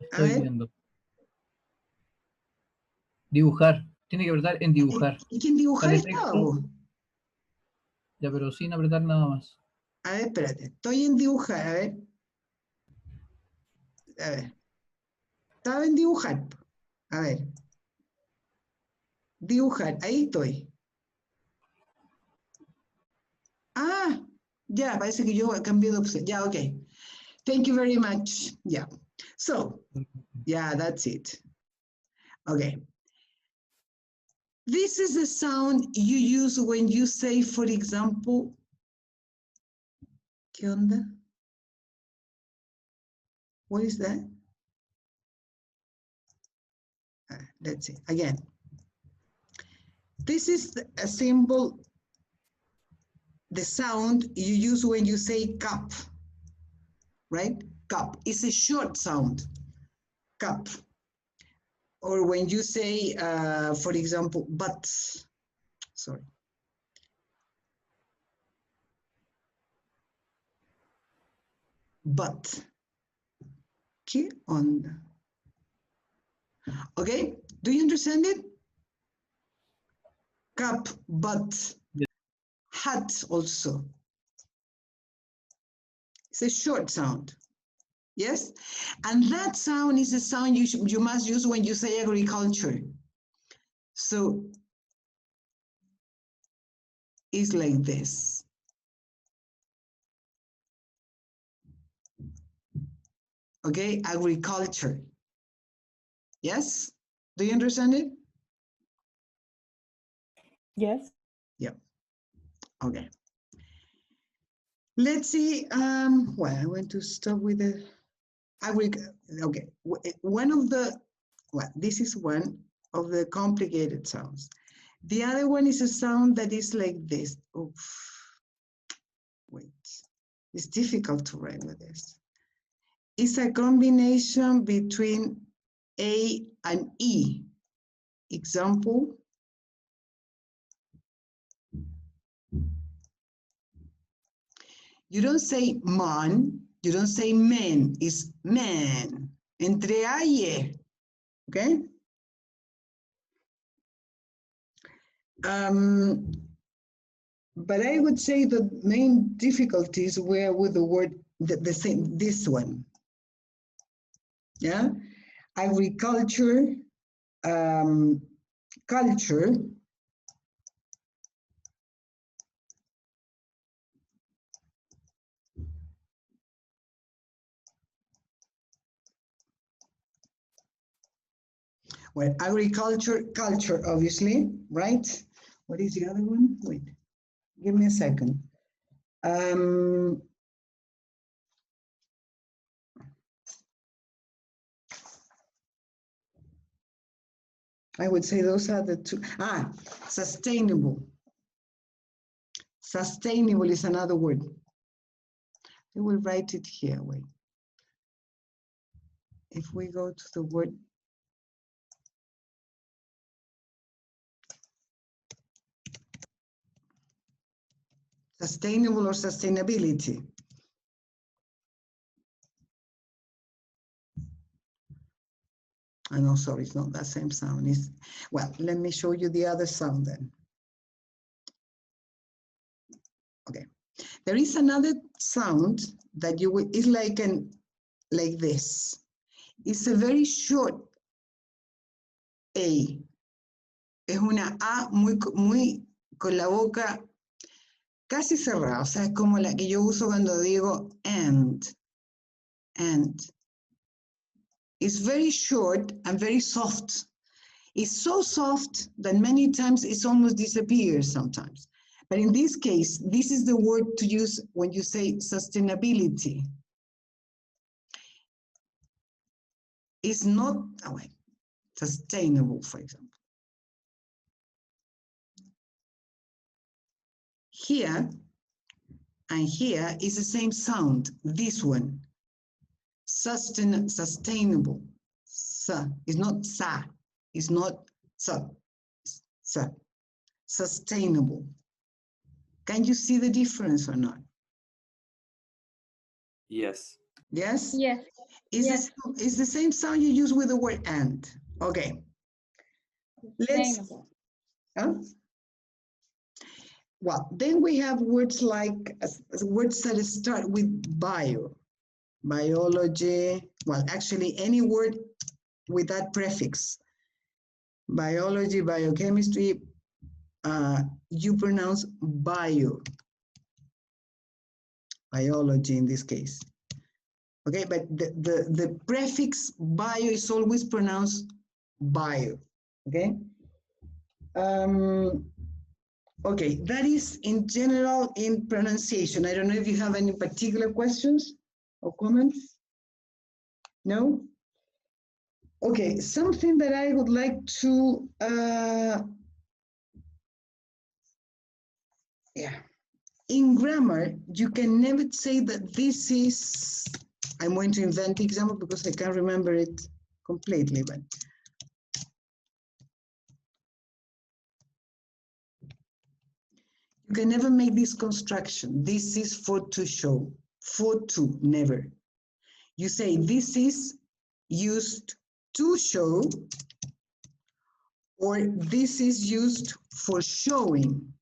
estoy
ver.
viendo. Dibujar. Tiene que apretar en dibujar.
¿Y quién dibujar
Sale
estaba,
texto.
vos?
Ya, pero sin apretar nada más.
A ver, espérate. Estoy en dibujar, a ver. A ver. Estaba en dibujar. A ver. Dibujar, ahí estoy. Ah, ya, parece que yo cambié de opción. Ya, ok. Thank you very much. Yeah. So, yeah, that's it. Okay. This is the sound you use when you say, for example, ¿qué onda? What is that? Let's see, again. This is a symbol, the sound you use when you say cup, right? Cup. It's a short sound, cup. Or when you say, for example, but, sorry. But, ¿qué onda? Okay, do you understand it? Cup, but, hat also. It's a short sound. Yes? And that sound is a sound you must use when you say agriculture. So it's like this. Okay, agriculture. Yes? Do you understand it?
Yes.
Yeah. Okay. Let's see. Well, I want to stop with the okay. One of the, well, this is one of the complicated sounds. The other one is a sound that is like this. Oof. Wait, it's difficult to write with this. It's a combination between A and E. Example. You don't say man, you don't say men, it's man. Entre A y E, okay? But I would say the main difficulties were with the word, the same, this one. Yeah, agriculture, culture, well, agriculture, culture, obviously, right? What is the other one? Wait, give me a second. I would say those are the two. Sustainable. Sustainable is another word. I will write it here, wait. If we go to the word, sustainable or sustainability. No, sorry, it's not that same sound. It's, well, let me show you the other sound then. Okay, there is another sound that you will, it's like this. It's a very short A. Es una A muy con la boca casi cerrada, o sea, es como la que yo uso cuando digo and. It's very short and very soft. It's so soft that many times it almost disappears sometimes. But in this case, this is the word to use when you say sustainability. It's not, oh wait, sustainable, for example. Here and here is the same sound, this one. Sustainable. Sa. It's not sa. It's not sa. Sa. Sustainable. Can you see the difference or not?
Yes.
Yes?
Yes.
It's the same sound you use with the word and. Okay. Let's. Huh? Well, then we have words like words that start with bio, biology. Well, actually, any word with that prefix, biology, biochemistry, you pronounce bio, biology in this case. Okay, but the prefix bio is always pronounced bio. Okay. Okay, that is in general in pronunciation. I don't know if you have any particular questions or comments. No? Okay, something that I would like to, in grammar, you can never say that this is, I'm going to invent the example because I can't remember it completely, but you can never make this construction. This is for to show, for to, never. You say this is used to show, or this is used for showing.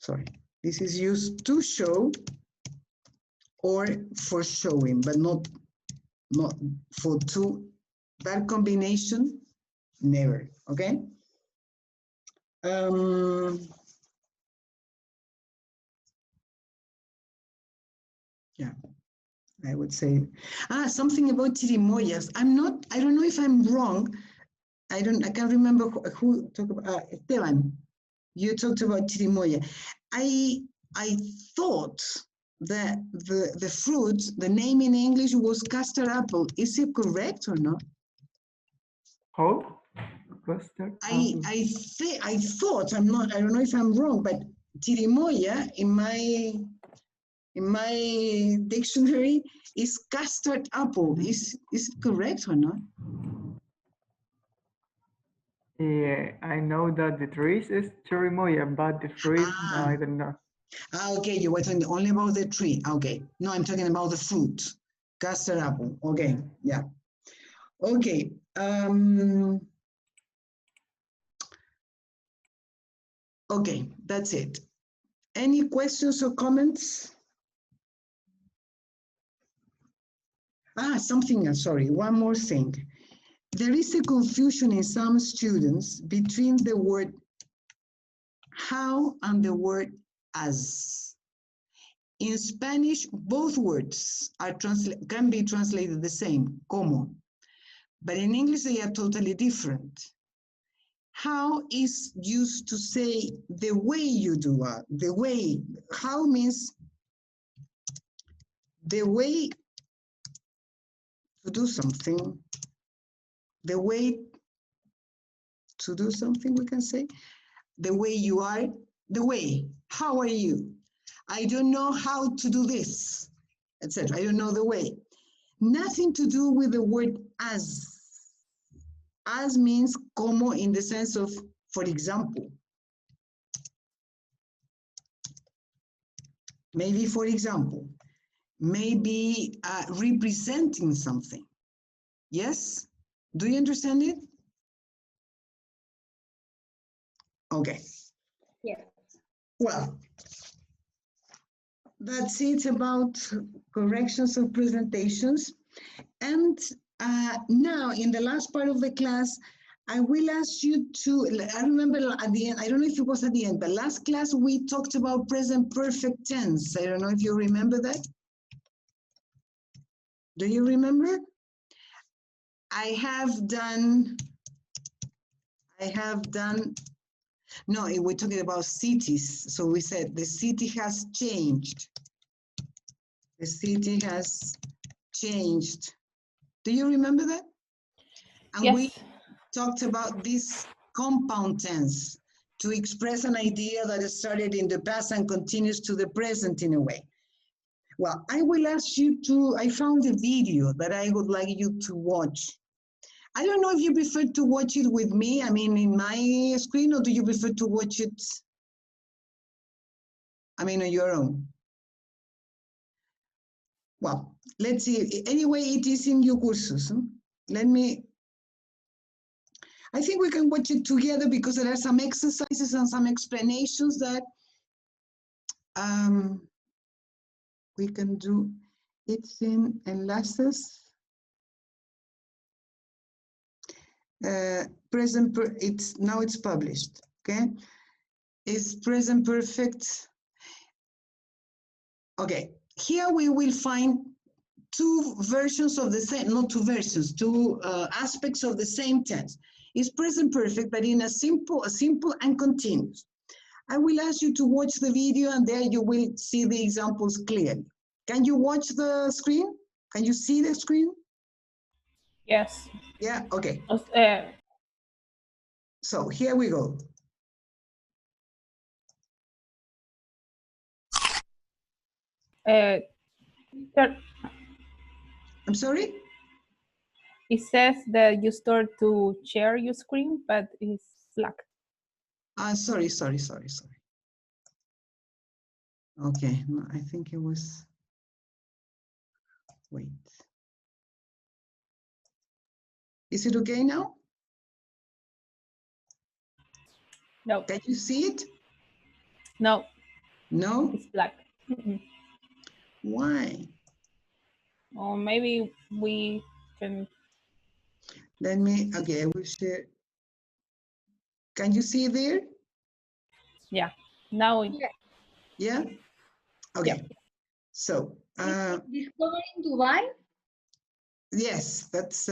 Sorry, this is used to show or for showing, but not for to. That combination, never, okay? Yeah, I would say, something about chirimoyas. I don't know if I'm wrong. I can't remember who talked about, Esteban, you talked about chirimoya. I thought that the fruit, the name in English was custard apple. Is it correct or not?
How? Custard apple.
I thought, I don't know if I'm wrong, but chirimoya in my dictionary is custard apple. Is it correct or not?
Yeah, I know that the trees is chirimoya, but the fruit, I don't know.
Okay, you were talking only about the tree. Okay, no, I'm talking about the fruit, custard apple. Okay, yeah. Okay. Okay, that's it. Any questions or comments? Something else, sorry, one more thing. There is a confusion in some students between the word how and the word as. In Spanish, both words can be translated the same, como. But in English, they are totally different. How is used to say the way you do it, the way. How means the way to do something, the way to do something, we can say. The way you are, the way. How are you? I don't know how to do this, etc. I don't know the way. Nothing to do with the word as. As means como in the sense of, for example. Maybe, for example, maybe representing something. Yes? Do you understand it? Okay.
Yes.
Well, that's it about corrections of presentations. And now in the last part of the class, I will ask you to, I remember at the end, I don't know if it was at the end, but last class we talked about present perfect tense. I don't know if you remember that. Do you remember? I have done, no, we're talking about cities. So we said the city has changed. The city has changed. Do you remember that? And
yes.
we talked about this compound tense to express an idea that started in the past and continues to the present in a way. Well, I will ask you to, I found a video that I would like you to watch. I don't know if you prefer to watch it with me, I mean, in my screen, or do you prefer to watch it, I mean, on your own? Well, let's see. Anyway, it is in your courses. I think we can watch it together because there are some exercises and some explanations that we can do. It's in enlaces. Now it's published, okay? It's present perfect. Okay, here we will find two versions of the same, not two versions, two aspects of the same tense. It's present perfect, but in a simple and continuous. I will ask you to watch the video and there you will see the examples clearly. Can you watch the screen? Can you see the screen?
Yes.
Yeah, okay. So here we go. I'm sorry?
It says that you start to share your screen, but it's black.
Sorry. Okay, no, I think it was, wait. Is it okay now?
No.
Can you see it?
No.
No?
It's black. Mm-mm.
Why?
Or maybe we can.
Okay, I will share. Can you see it there?
Yeah. Now.
Yeah? Okay.
Yeah.
So.
Discovering Dubai?
Yes, that's.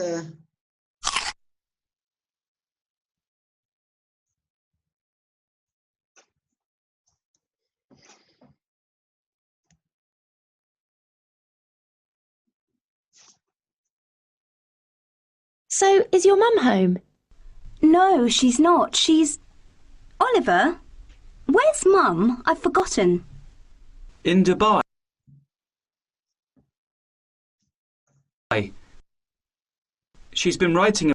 So, is your mum home? No, she's not. She's... Oliver? Where's Mum? I've forgotten.
In Dubai. She's been writing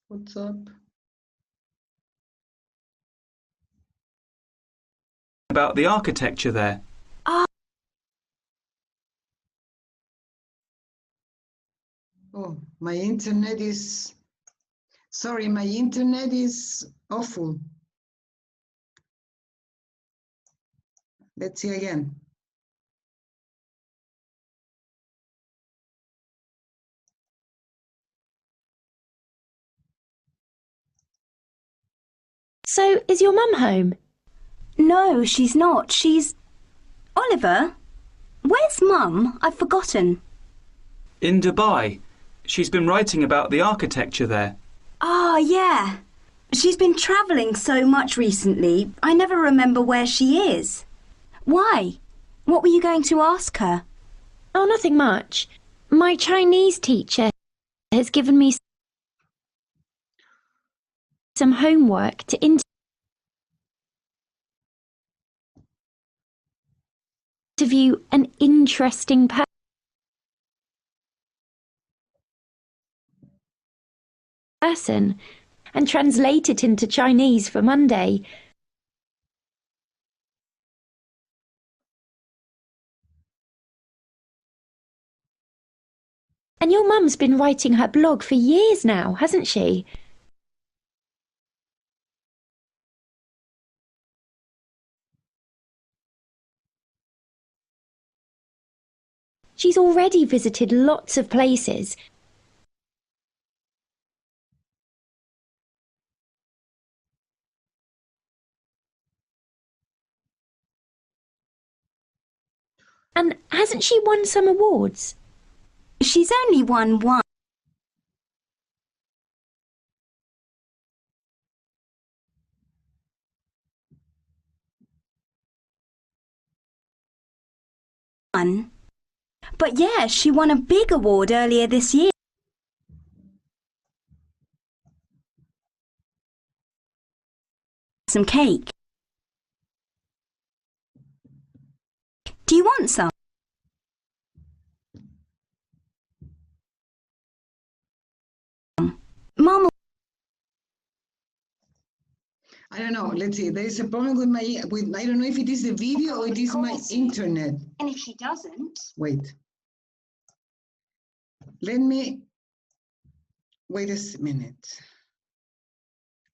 What's up?
about the architecture there.
Oh, my internet is... Sorry, my internet is awful. Let's see again.
So, is your mum home? No, she's not. She's... Oliver? Where's Mum? I've forgotten.
In Dubai. She's been writing about the architecture there.
Yeah. She's been travelling so much recently, I never remember where she is. Why? What were you going to ask her?
Oh, nothing much. My Chinese teacher has given me some homework to interview an interesting person and translate it into Chinese for Monday. And your mum's been writing her blog for years now, hasn't she? She's already visited lots of places. And hasn't she won some awards?
She's only won one. But yeah, she won a big award earlier this year. Some cake. Do you want some?
I don't know. Let's see. There is a problem with I don't know if it is the video or it is my internet.
And if she doesn't?
Wait. Let me, wait a minute.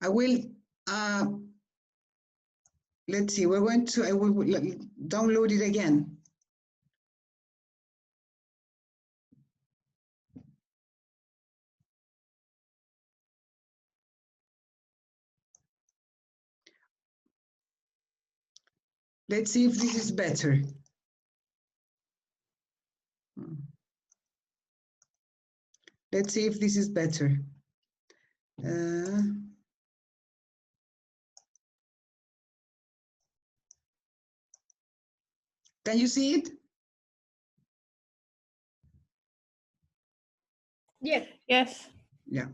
I will, let's see, I will download it again. Let's see if this is better. Let's see if this is better. Can you see it?
Yes. Yes.
Yeah.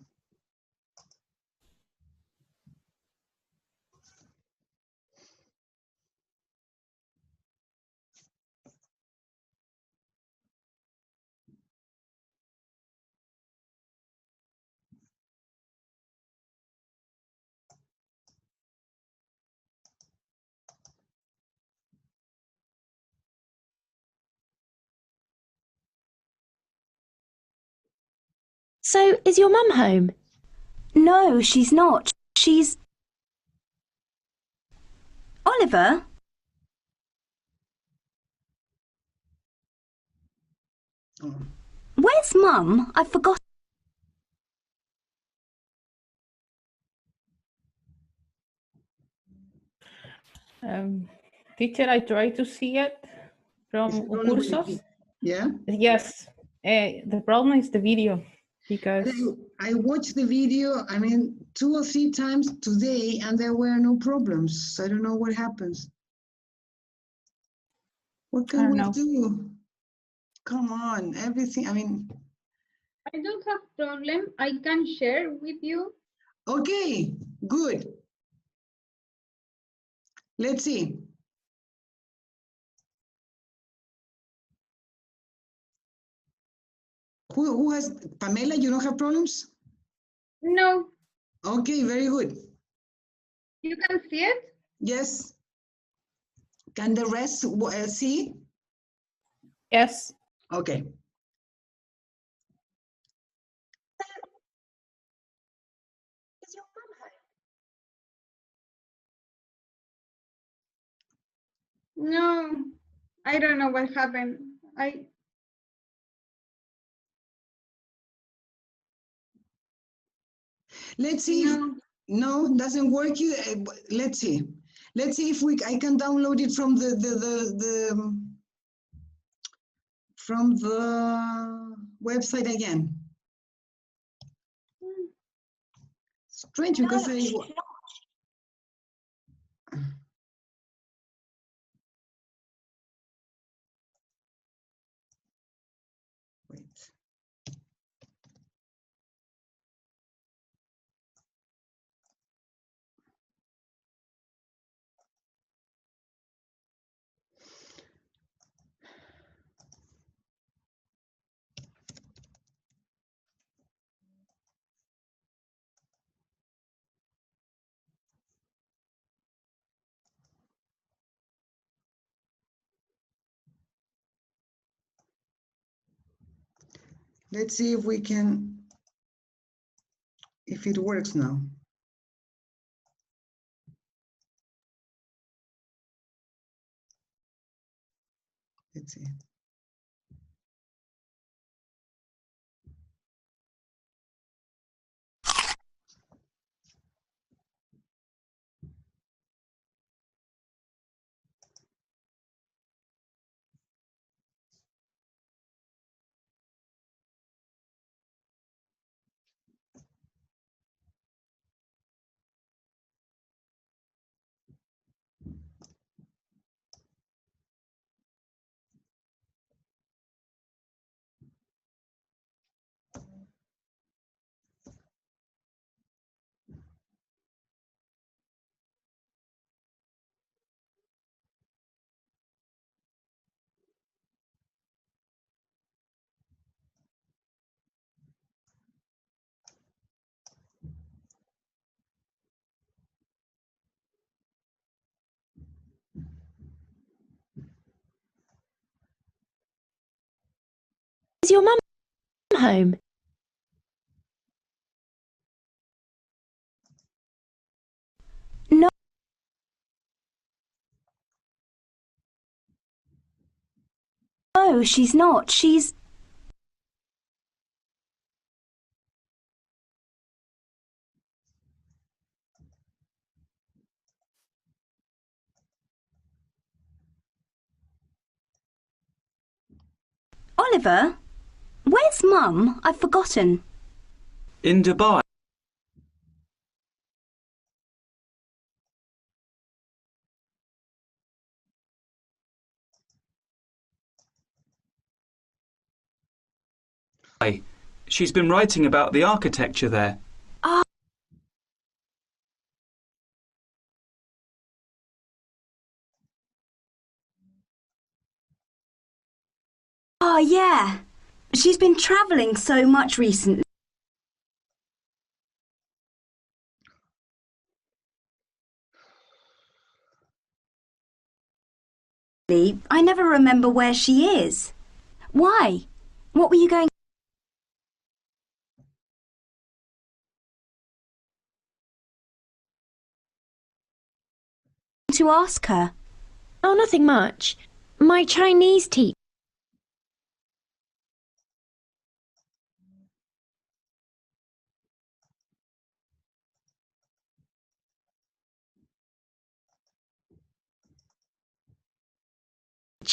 So, is your mum home?
No, she's not. She's... Oliver?
Oh.
Where's Mum? I forgot.
Teacher, I try to see it from cursos.
Yeah?
Yes. The problem is the video because
I watched the video, I mean, 2 or 3 times today and there were no problems. I don't know what happens. What can we do? Come on, everything, I mean.
I don't have problem. I can share with you.
Okay, good. Let's see. Who has, Pamela, you don't have problems?
No.
Okay, very good.
You can see it?
Yes. Can the rest see?
Yes.
Okay.
Is your mum home?
No. I don't know what happened.
Let's see if, no, doesn't work. Let's see. Let's see if I can download it from from the website again. Strange because I. Wait. Let's see if we can, if it works now. Let's see.
Is your mum home?
No. No, she's not. She's... Oliver? Where's Mum? I've forgotten.
In Dubai. She's been writing about the architecture there.
Oh, yeah. She's been travelling so much recently. I never remember where she is. Why? What were you going to ask her?
Oh, nothing much. My Chinese teacher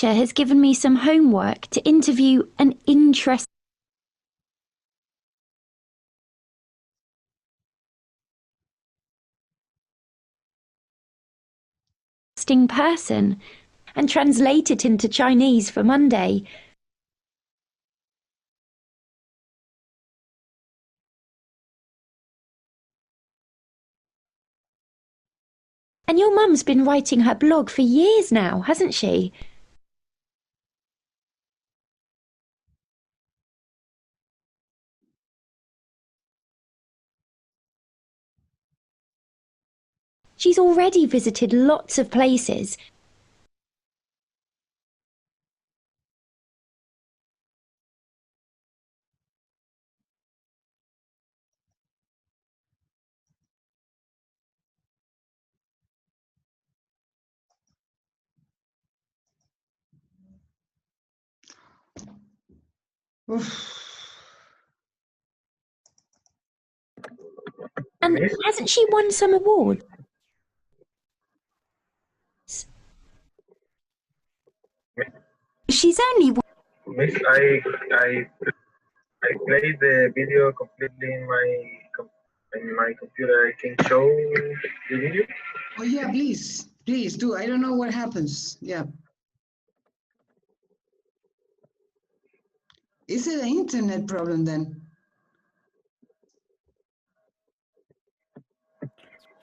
has given me some homework to interview an interesting person and translate it into Chinese for Monday. And your mum's been writing her blog for years now, hasn't she? She's already visited lots of places. And hasn't she won some awards?
She's only...
Miss, I played the video completely in my computer. I can show the video.
Oh yeah, please do. I don't know what happens. Yeah. Is it an internet problem then?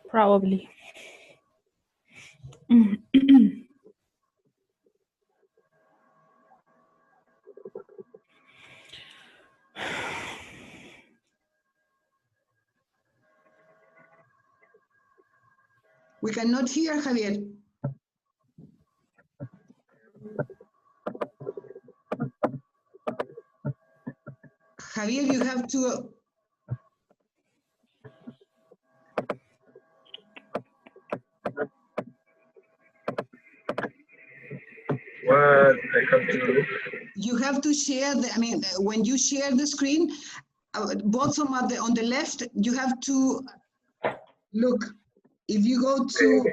Probably.
We cannot hear Javier. Javier, you have to...
What I have to do?
You have to share the, I mean, when you share the screen, bottom on the left, you have to look. If you go to,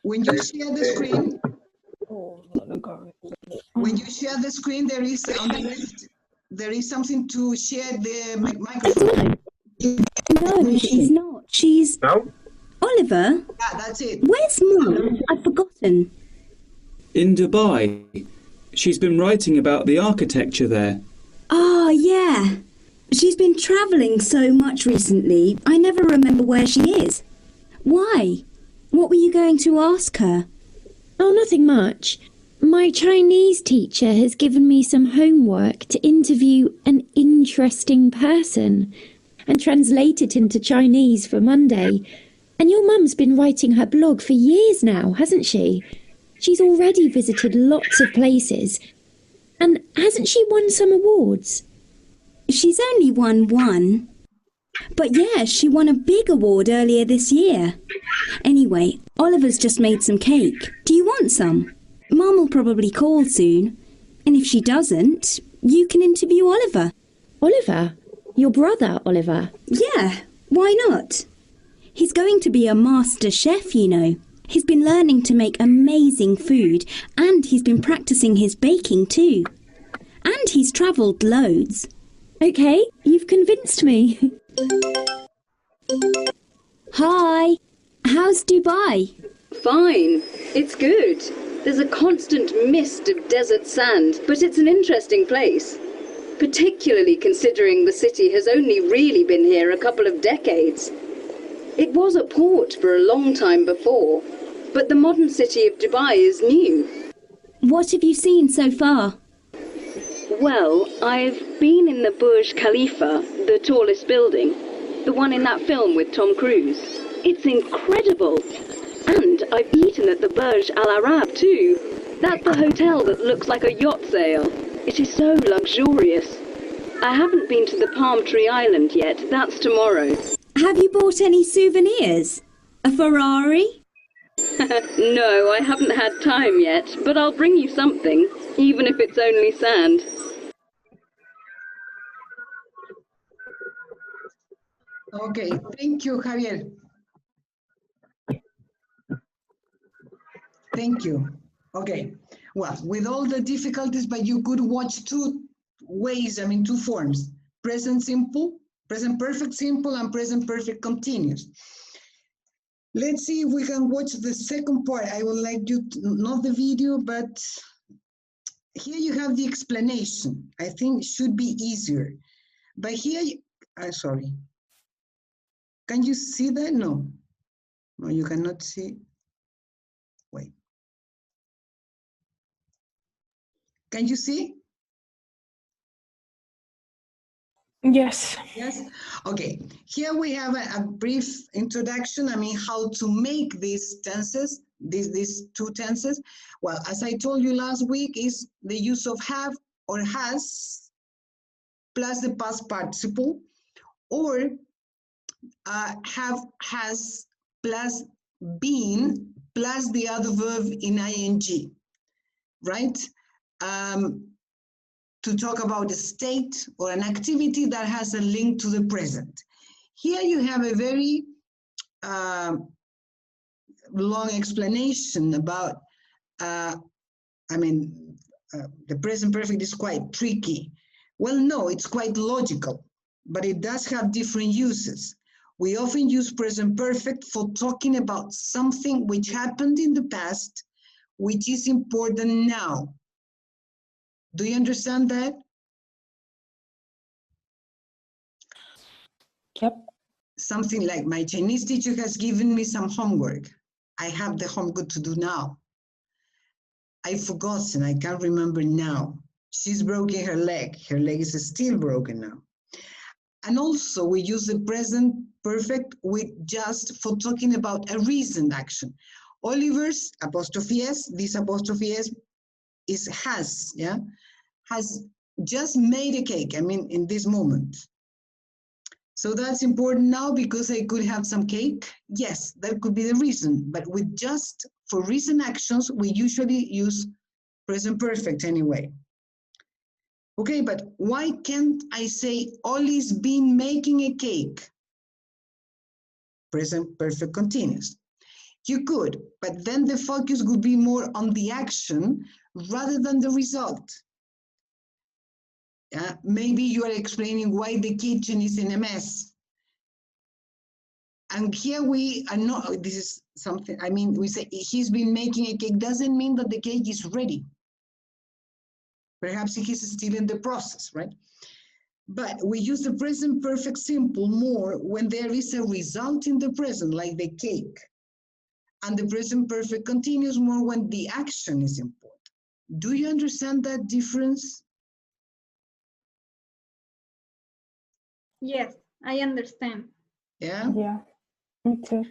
when you share the screen, when you share the screen, there is on the left, there is something to share the microphone.
No, she's not. She's...
No?
Oliver?
Yeah, that's it.
Where's Mum? I've forgotten.
In Dubai. She's been writing about the architecture there.
Oh, yeah. She's been travelling so much recently, I never remember where she is. Why? What were you going to ask her?
Oh, nothing much. My Chinese teacher has given me some homework to interview an interesting person and translate it into Chinese for Monday. And your mum's been writing her blog for years now, hasn't she? She's already visited lots of places. And hasn't she won some awards?
She's only won one. But yeah, she won a big award earlier this year. Anyway, Oliver's just made some cake. Do you want some? Mum will probably call soon. And if she doesn't, you can interview Oliver.
Oliver? Your brother, Oliver?
Yeah, why not? He's going to be a master chef, you know. He's been learning to make amazing food, and he's been practicing his baking too. And he's travelled loads.
Okay, you've convinced me.
Hi, how's Dubai?
Fine, it's good. There's a constant mist of desert sand, but it's an interesting place. Particularly considering the city has only really been here a couple of decades. It was a port for a long time before, but the modern city of Dubai is new.
What have you seen so far?
Well, I've been in the Burj Khalifa, the tallest building, the one in that film with Tom Cruise. It's incredible. And I've eaten at the Burj Al Arab too. That's the hotel that looks like a yacht sail. It is so luxurious. I haven't been to the Palm Tree Island yet. That's tomorrow.
Have you bought any souvenirs? A Ferrari?
No, I haven't had time yet, but I'll bring you something, even if it's only sand.
Okay, thank you, Javier. Thank you. Okay, well, with all the difficulties, but you could watch two ways, two forms, present simple, present perfect simple, and present perfect continuous. Let's see if we can watch the second part. I would like you to, not the video, but here you have the explanation. I think it should be easier. But here, sorry. Can you see that? No. No, you cannot see. Wait. Can you see?
Yes.
Yes. Okay. Here we have a brief introduction. How to make these tenses, these two tenses. Well, as I told you last week, is the use of have or has plus the past participle, or have, has plus been plus the other verb in ing, right? To talk about a state or an activity that has a link to the present. Here you have a very long explanation about, the present perfect is quite tricky. Well, no, it's quite logical, but it does have different uses. We often use present perfect for talking about something which happened in the past, which is important now. Do you understand that?
Yep.
Something like, my Chinese teacher has given me some homework. I have the homework to do now. I've forgotten, I can't remember now. She's broken her leg. Her leg is still broken now. And also we use the present perfect with just for talking about a recent action. Oliver's apostrophe S, this apostrophe S is has, yeah? Has just made a cake, in this moment. So that's important now because I could have some cake. Yes, that could be the reason, but with just for recent actions, we usually use present perfect anyway. Okay, but why can't I say Ollie's been making a cake? Present perfect continuous. You could, but then the focus would be more on the action rather than the result. Maybe you are explaining why the kitchen is in a mess. And here we are not, this is something, we say he's been making a cake, doesn't mean that the cake is ready. Perhaps he's still in the process, right? But we use the present perfect simple more when there is a result in the present, like the cake. And the present perfect continuous more when the action is important. Do you understand that difference?
Yes, I understand.
Yeah?
Yeah, me too.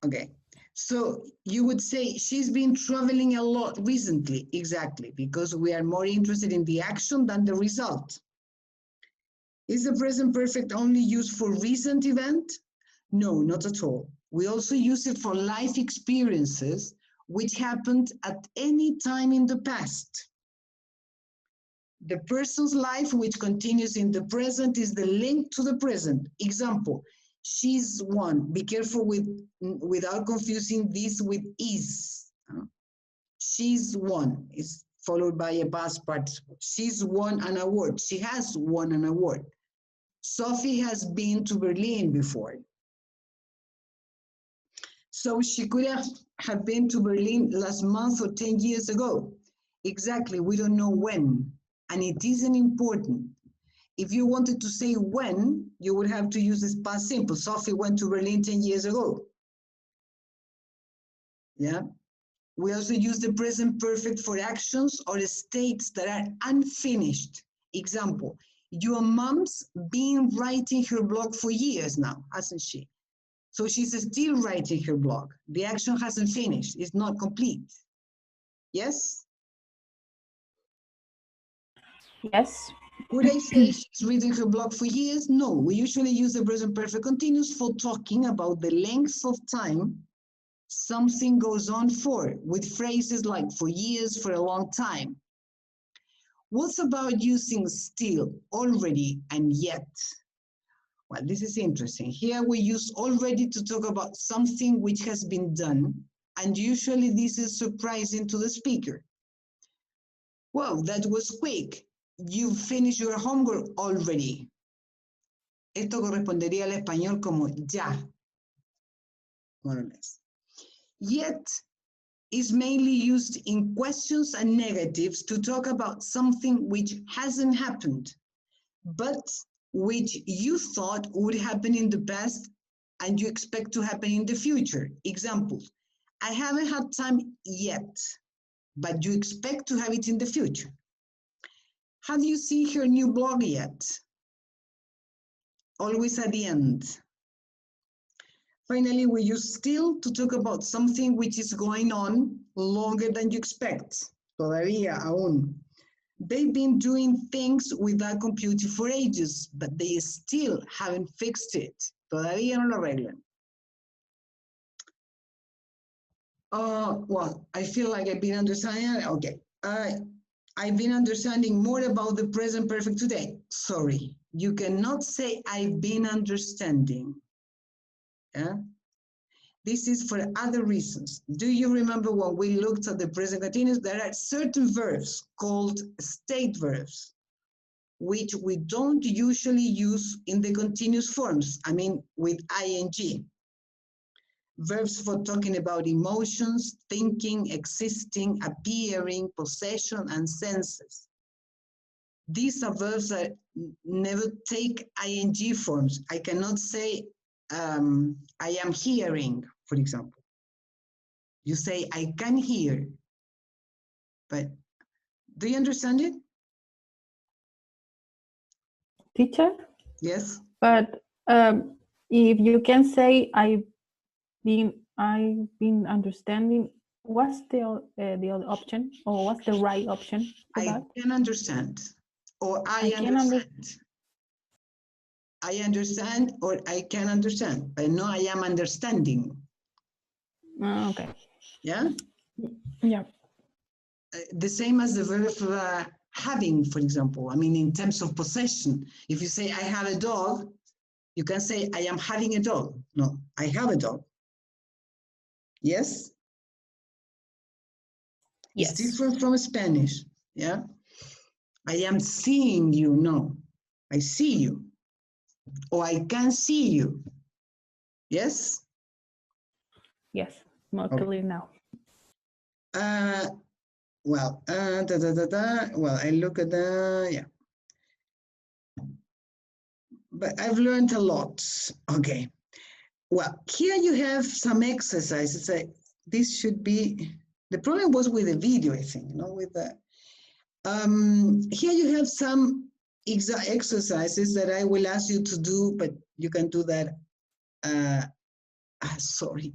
Okay. So you would say she's been traveling a lot recently. Exactly, because we are more interested in the action than the result. Is the present perfect only used for recent event? No, not at all. We also use it for life experiences which happened at any time in the past. The person's life which continues in the present is the link to the present. Example, she's one. Be careful without confusing this with is. She's one is followed by a past participle. She's won an award. She has won an award. Sophie has been to Berlin before. So she could have been to Berlin last month or 10 years ago. Exactly, we don't know when. And it isn't important. If you wanted to say when, you would have to use this past simple. Sophie went to Berlin 10 years ago. Yeah. We also use the present perfect for actions or states that are unfinished. Example, your mom's been writing her blog for years now, hasn't she? So she's still writing her blog. The action hasn't finished. It's not complete. Yes?
Yes.
Would I say she's reading her blog for years? No, we usually use the present perfect continuous for talking about the length of time something goes on for, with phrases like for years, for a long time. What's about using still, already, and yet? Well, this is interesting. Here we use already to talk about something which has been done, and usually this is surprising to the speaker. Well, that was quick. You finished your homework already. Esto correspondería al español como ya, more or less. Yet is mainly used in questions and negatives to talk about something which hasn't happened, but which you thought would happen in the past and you expect to happen in the future. Examples, I haven't had time yet, but you expect to have it in the future. Have you seen her new blog yet? Always at the end. Finally, we use still to talk about something which is going on longer than you expect. Todavía, aún. They've been doing things with that computer for ages, but they still haven't fixed it. Todavía no lo arreglan. Well, I feel like I've been understanding. Okay. I've been understanding more about the present perfect today. Sorry, you cannot say I've been understanding. Yeah? This is for other reasons. Do you remember when we looked at the present continuous? There are certain verbs called state verbs, which we don't usually use in the continuous forms. I mean, with ing. Verbs for talking about emotions, thinking, existing, appearing, possession, and senses. These are verbs that never take ing forms. I cannot say, I am hearing, for example. You say, I can hear. But do you understand it?
Teacher?
Yes.
But if you can say, I've been understanding, what's the other option, or what's the right option for
I
that?
can understand, or I understand. I understand, or I can understand, but no, I am understanding.
Okay.
Yeah?
Yeah.
The same as the verb having, for example. I mean, in terms of possession, if you say, I have a dog, you can say, I am having a dog. No, I have a dog. Yes?
Yes.
It's different from Spanish. Yeah? I am seeing you. No, I see you. Or I can see you. Yes?
Yes, more clear now.
Well, well, I look at the, yeah. But I've learned a lot. Okay. Well, here you have some exercises. This should be, the problem was with the video, I think, you know, with the, here you have some exercises that I will ask you to do, but you can do that, sorry.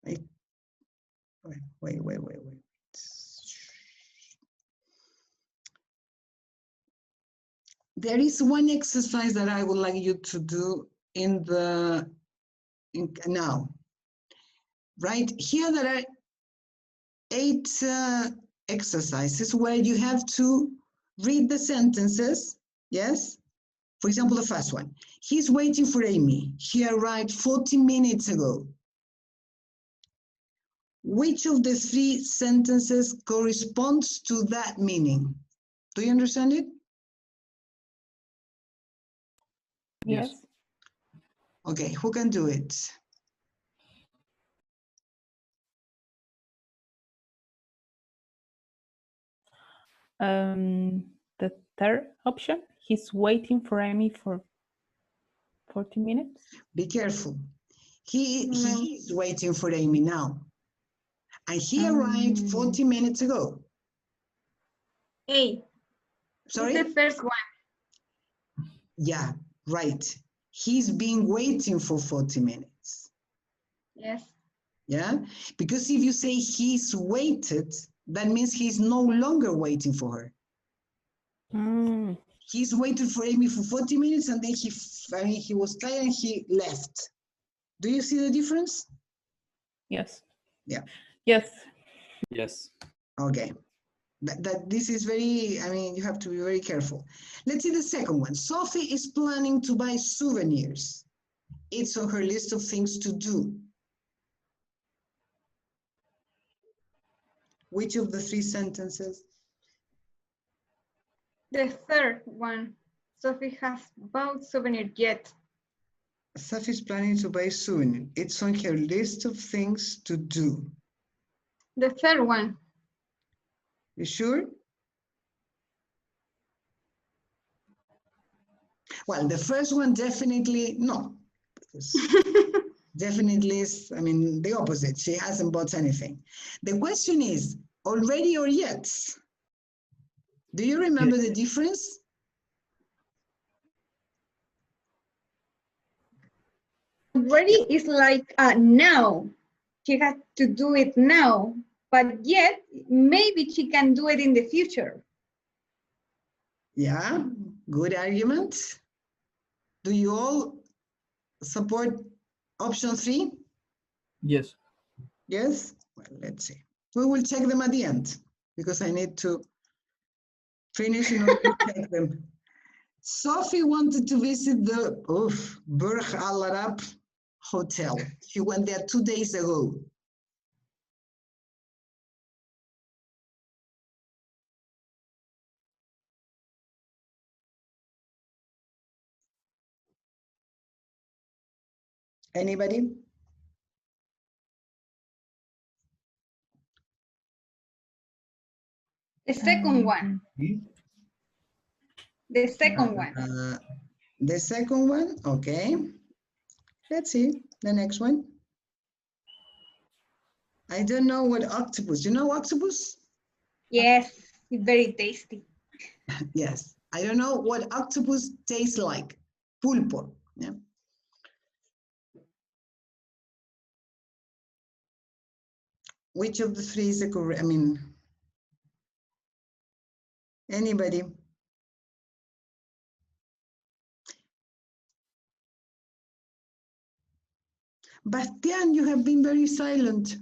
Wait. There is one exercise that I would like you to do now. Right here, there are 8 exercises where you have to read the sentences. Yes. For example, the first one. He's waiting for Amy. He arrived 40 minutes ago. Which of the 3 sentences corresponds to that meaning? Do you understand it?
Yes.
Okay, who can do it?
The third option, he's waiting for Amy for 40 minutes.
Be careful. He is waiting for Amy now. And he arrived 40 minutes ago.
A.
Sorry?
It's the first one.
Yeah, right. He's been waiting for 40 minutes.
Yes.
Yeah? Because if you say he's waited, that means he's no longer waiting for her. He's waited for Amy for 40 minutes and then he was tired and he left. Do you see the difference?
Yes.
Yeah.
Yes.
Yes.
Okay. This is very, you have to be very careful. Let's see the second one. Sophie is planning to buy souvenirs. It's on her list of things to do. Which of the 3 sentences?
The third one. Sophie has bought souvenir yet.
Sophie is planning to buy souvenir. It's on her list of things to do.
The third one.
You sure? Well, the first one definitely no. Definitely is, the opposite. She hasn't bought anything. The question is, already or yet? Do you remember the difference?
Already is like now. She has to do it now, but yet maybe she can do it in the future.
Yeah, good argument. Do you all support option 3?
Yes.
Yes? Well, let's see. We will check them at the end because I need to finish in order to check them. Sophie wanted to visit the Burj Al Arab Hotel. She went there 2 days ago. Anybody?
The second one. The second one.
The second one, okay. Let's see the next one. I don't know what octopus. You know octopus?
Yes, it's very tasty.
Yes. I don't know what octopus tastes like. Pulpo. Yeah. Which of the 3 is the correct? Anybody? Bastian, you have been very silent.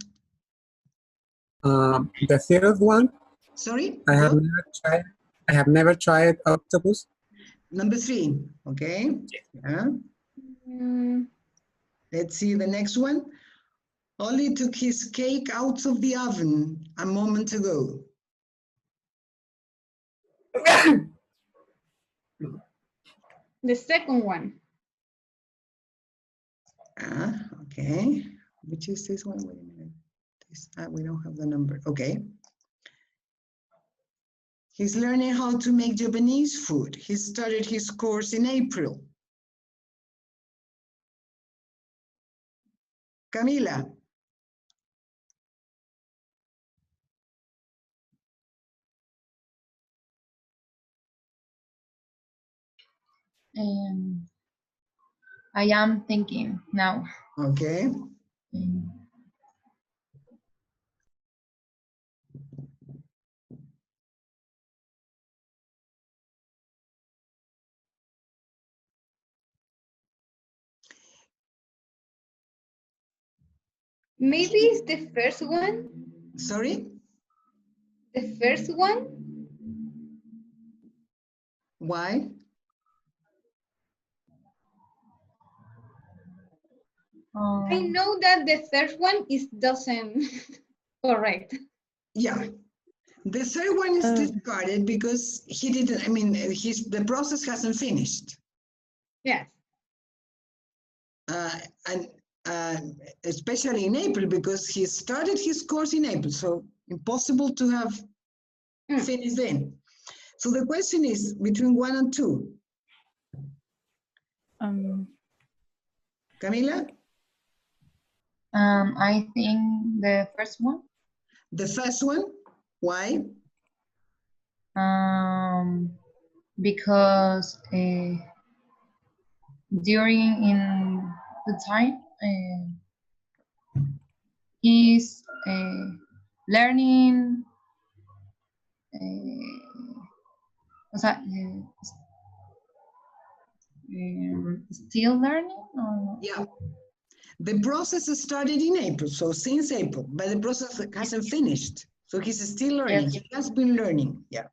The third one.
Sorry?
I have never tried octopus.
Number 3. Okay. Yeah. Let's see the next one. Ollie took his cake out of the oven a moment ago.
The second one.
Okay. Which is this one? Wait a minute. We don't have the number. Okay. He's learning how to make Japanese food. He started his course in April. Camila.
I am thinking now.
Okay.
Maybe it's the first one.
Sorry?
The first one?
Why?
I know that the third one is doesn't correct.
Yeah. The third one is discarded because he didn't, I mean, the process hasn't finished.
Yes.
And especially in April, because he started his course in April, so impossible to have finished then. So the question is between 1 and 2. Camila?
I think the first one.
The first one? Why?
Because during in the time he's learning. O sea, still learning? Or?
Yeah. The process started in April, so since April, but the process hasn't finished. So he's still learning.
Yes.
He has been learning. Yeah.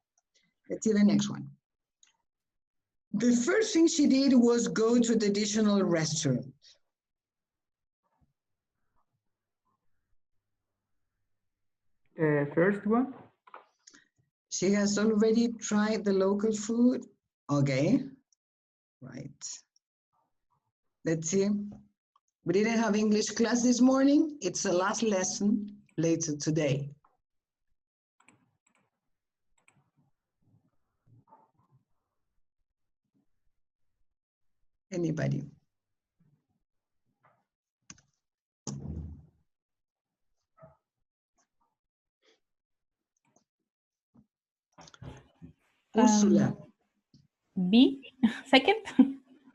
Let's see the next one. The first thing she did was go to the traditional restaurant.
First one.
She has already tried the local food. Okay. Right. Let's see. We didn't have English class this morning. It's the last lesson later today. Anybody? Ursula.
B, second.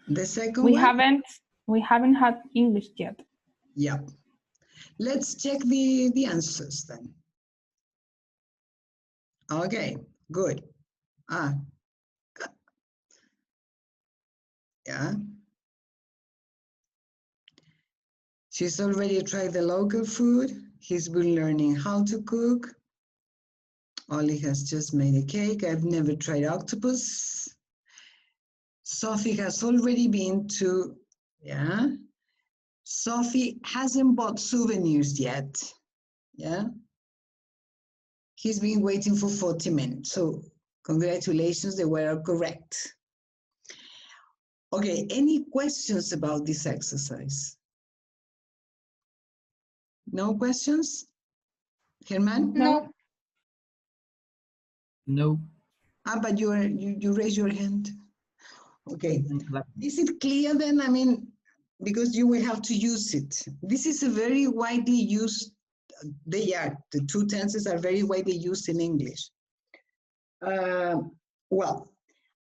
The second
we
one?
We haven't had English yet.
Yeah. Let's check the answers then. Okay, good. Yeah. She's already tried the local food. He's been learning how to cook. Ollie has just made a cake. I've never tried octopus. Sophie has already been to, yeah. Sophie hasn't bought souvenirs yet. Yeah. He's been waiting for 40 minutes. So congratulations, they were correct. Okay, any questions about this exercise? No questions? Herman?
No.
No.
But you raise your hand. Okay. Is it clear then? I mean, because you will have to use it. This is a very widely used, the two tenses are very widely used in English. Well,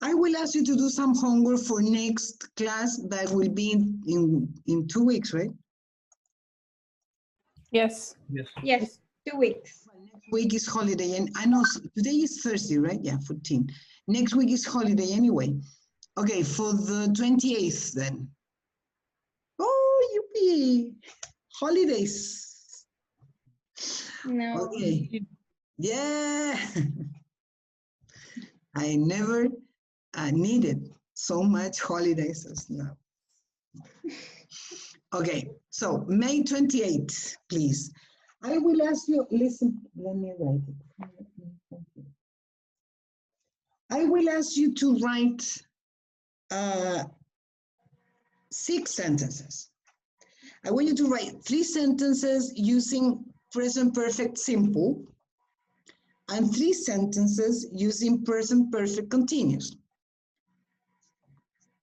I will ask you to do some homework for next class that will be in 2 weeks, right?
Yes.
Yes, 2 weeks.
Well, next week is holiday, and I know today is Thursday, right? Yeah, 14. Next week is holiday anyway. Okay, for the 28th then. Oh, yippee! Holidays.
No.
Okay. Yeah. I never needed so much holidays as now. Okay, so May 28th, please. I will ask you, listen, let me write it. I will ask you to write 6 sentences. I want you to write 3 sentences using present perfect simple and 3 sentences using present perfect continuous.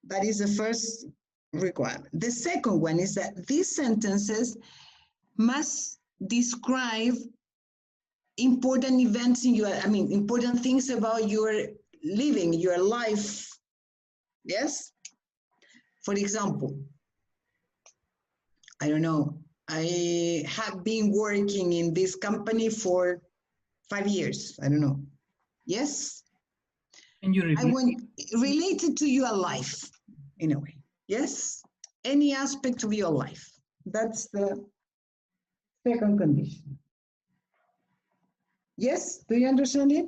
That is the first requirement. The second one is that these sentences must describe important events in your, important things about your living, your life. Yes? For example, I don't know, I have been working in this company for 5 years. I don't know. Yes?
Can you
I
repeat?
want related to your life in a way. Yes? Any aspect of your life. That's the second condition. Yes? Do you understand it?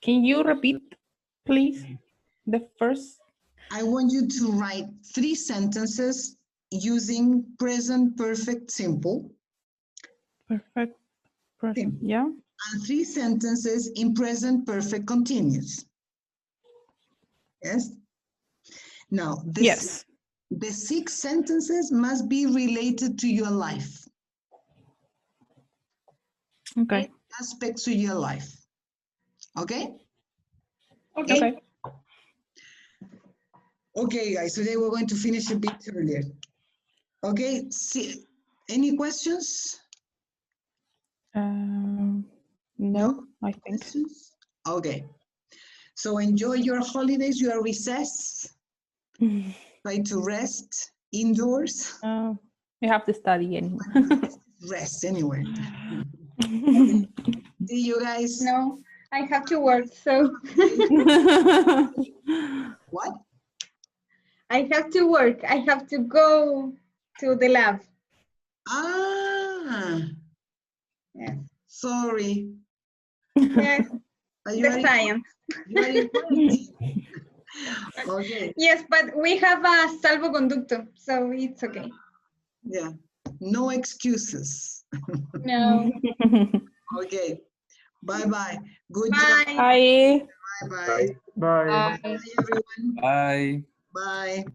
Can you repeat, please, the first?
I want you to write 3 sentences using present perfect simple.
Perfect. Yeah.
And 3 sentences in present perfect continuous. Yes? Now,
Yes.
The 6 sentences must be related to your life.
Okay.
Aspects of your life. Okay?
Okay.
Okay, guys, today we're going to finish a bit earlier. Okay, see, any questions?
No, I think.
Questions? Okay. So enjoy your holidays, your recess. Try to rest indoors.
You have to study anyway.
Rest anywhere. Okay. See you guys.
No, I have to work, so.
What?
I have to work. I have to go to the lab.
Ah.
Yes.
Sorry.
Yes.
You
The science.
You are in quarantine. Okay.
Yes, but we have a salvoconducto, so it's okay.
Yeah. No excuses.
No.
Okay. Bye-bye. Good
Bye.
job.
Bye.
Bye-bye.
Bye.
Bye, everyone.
Bye.
Bye.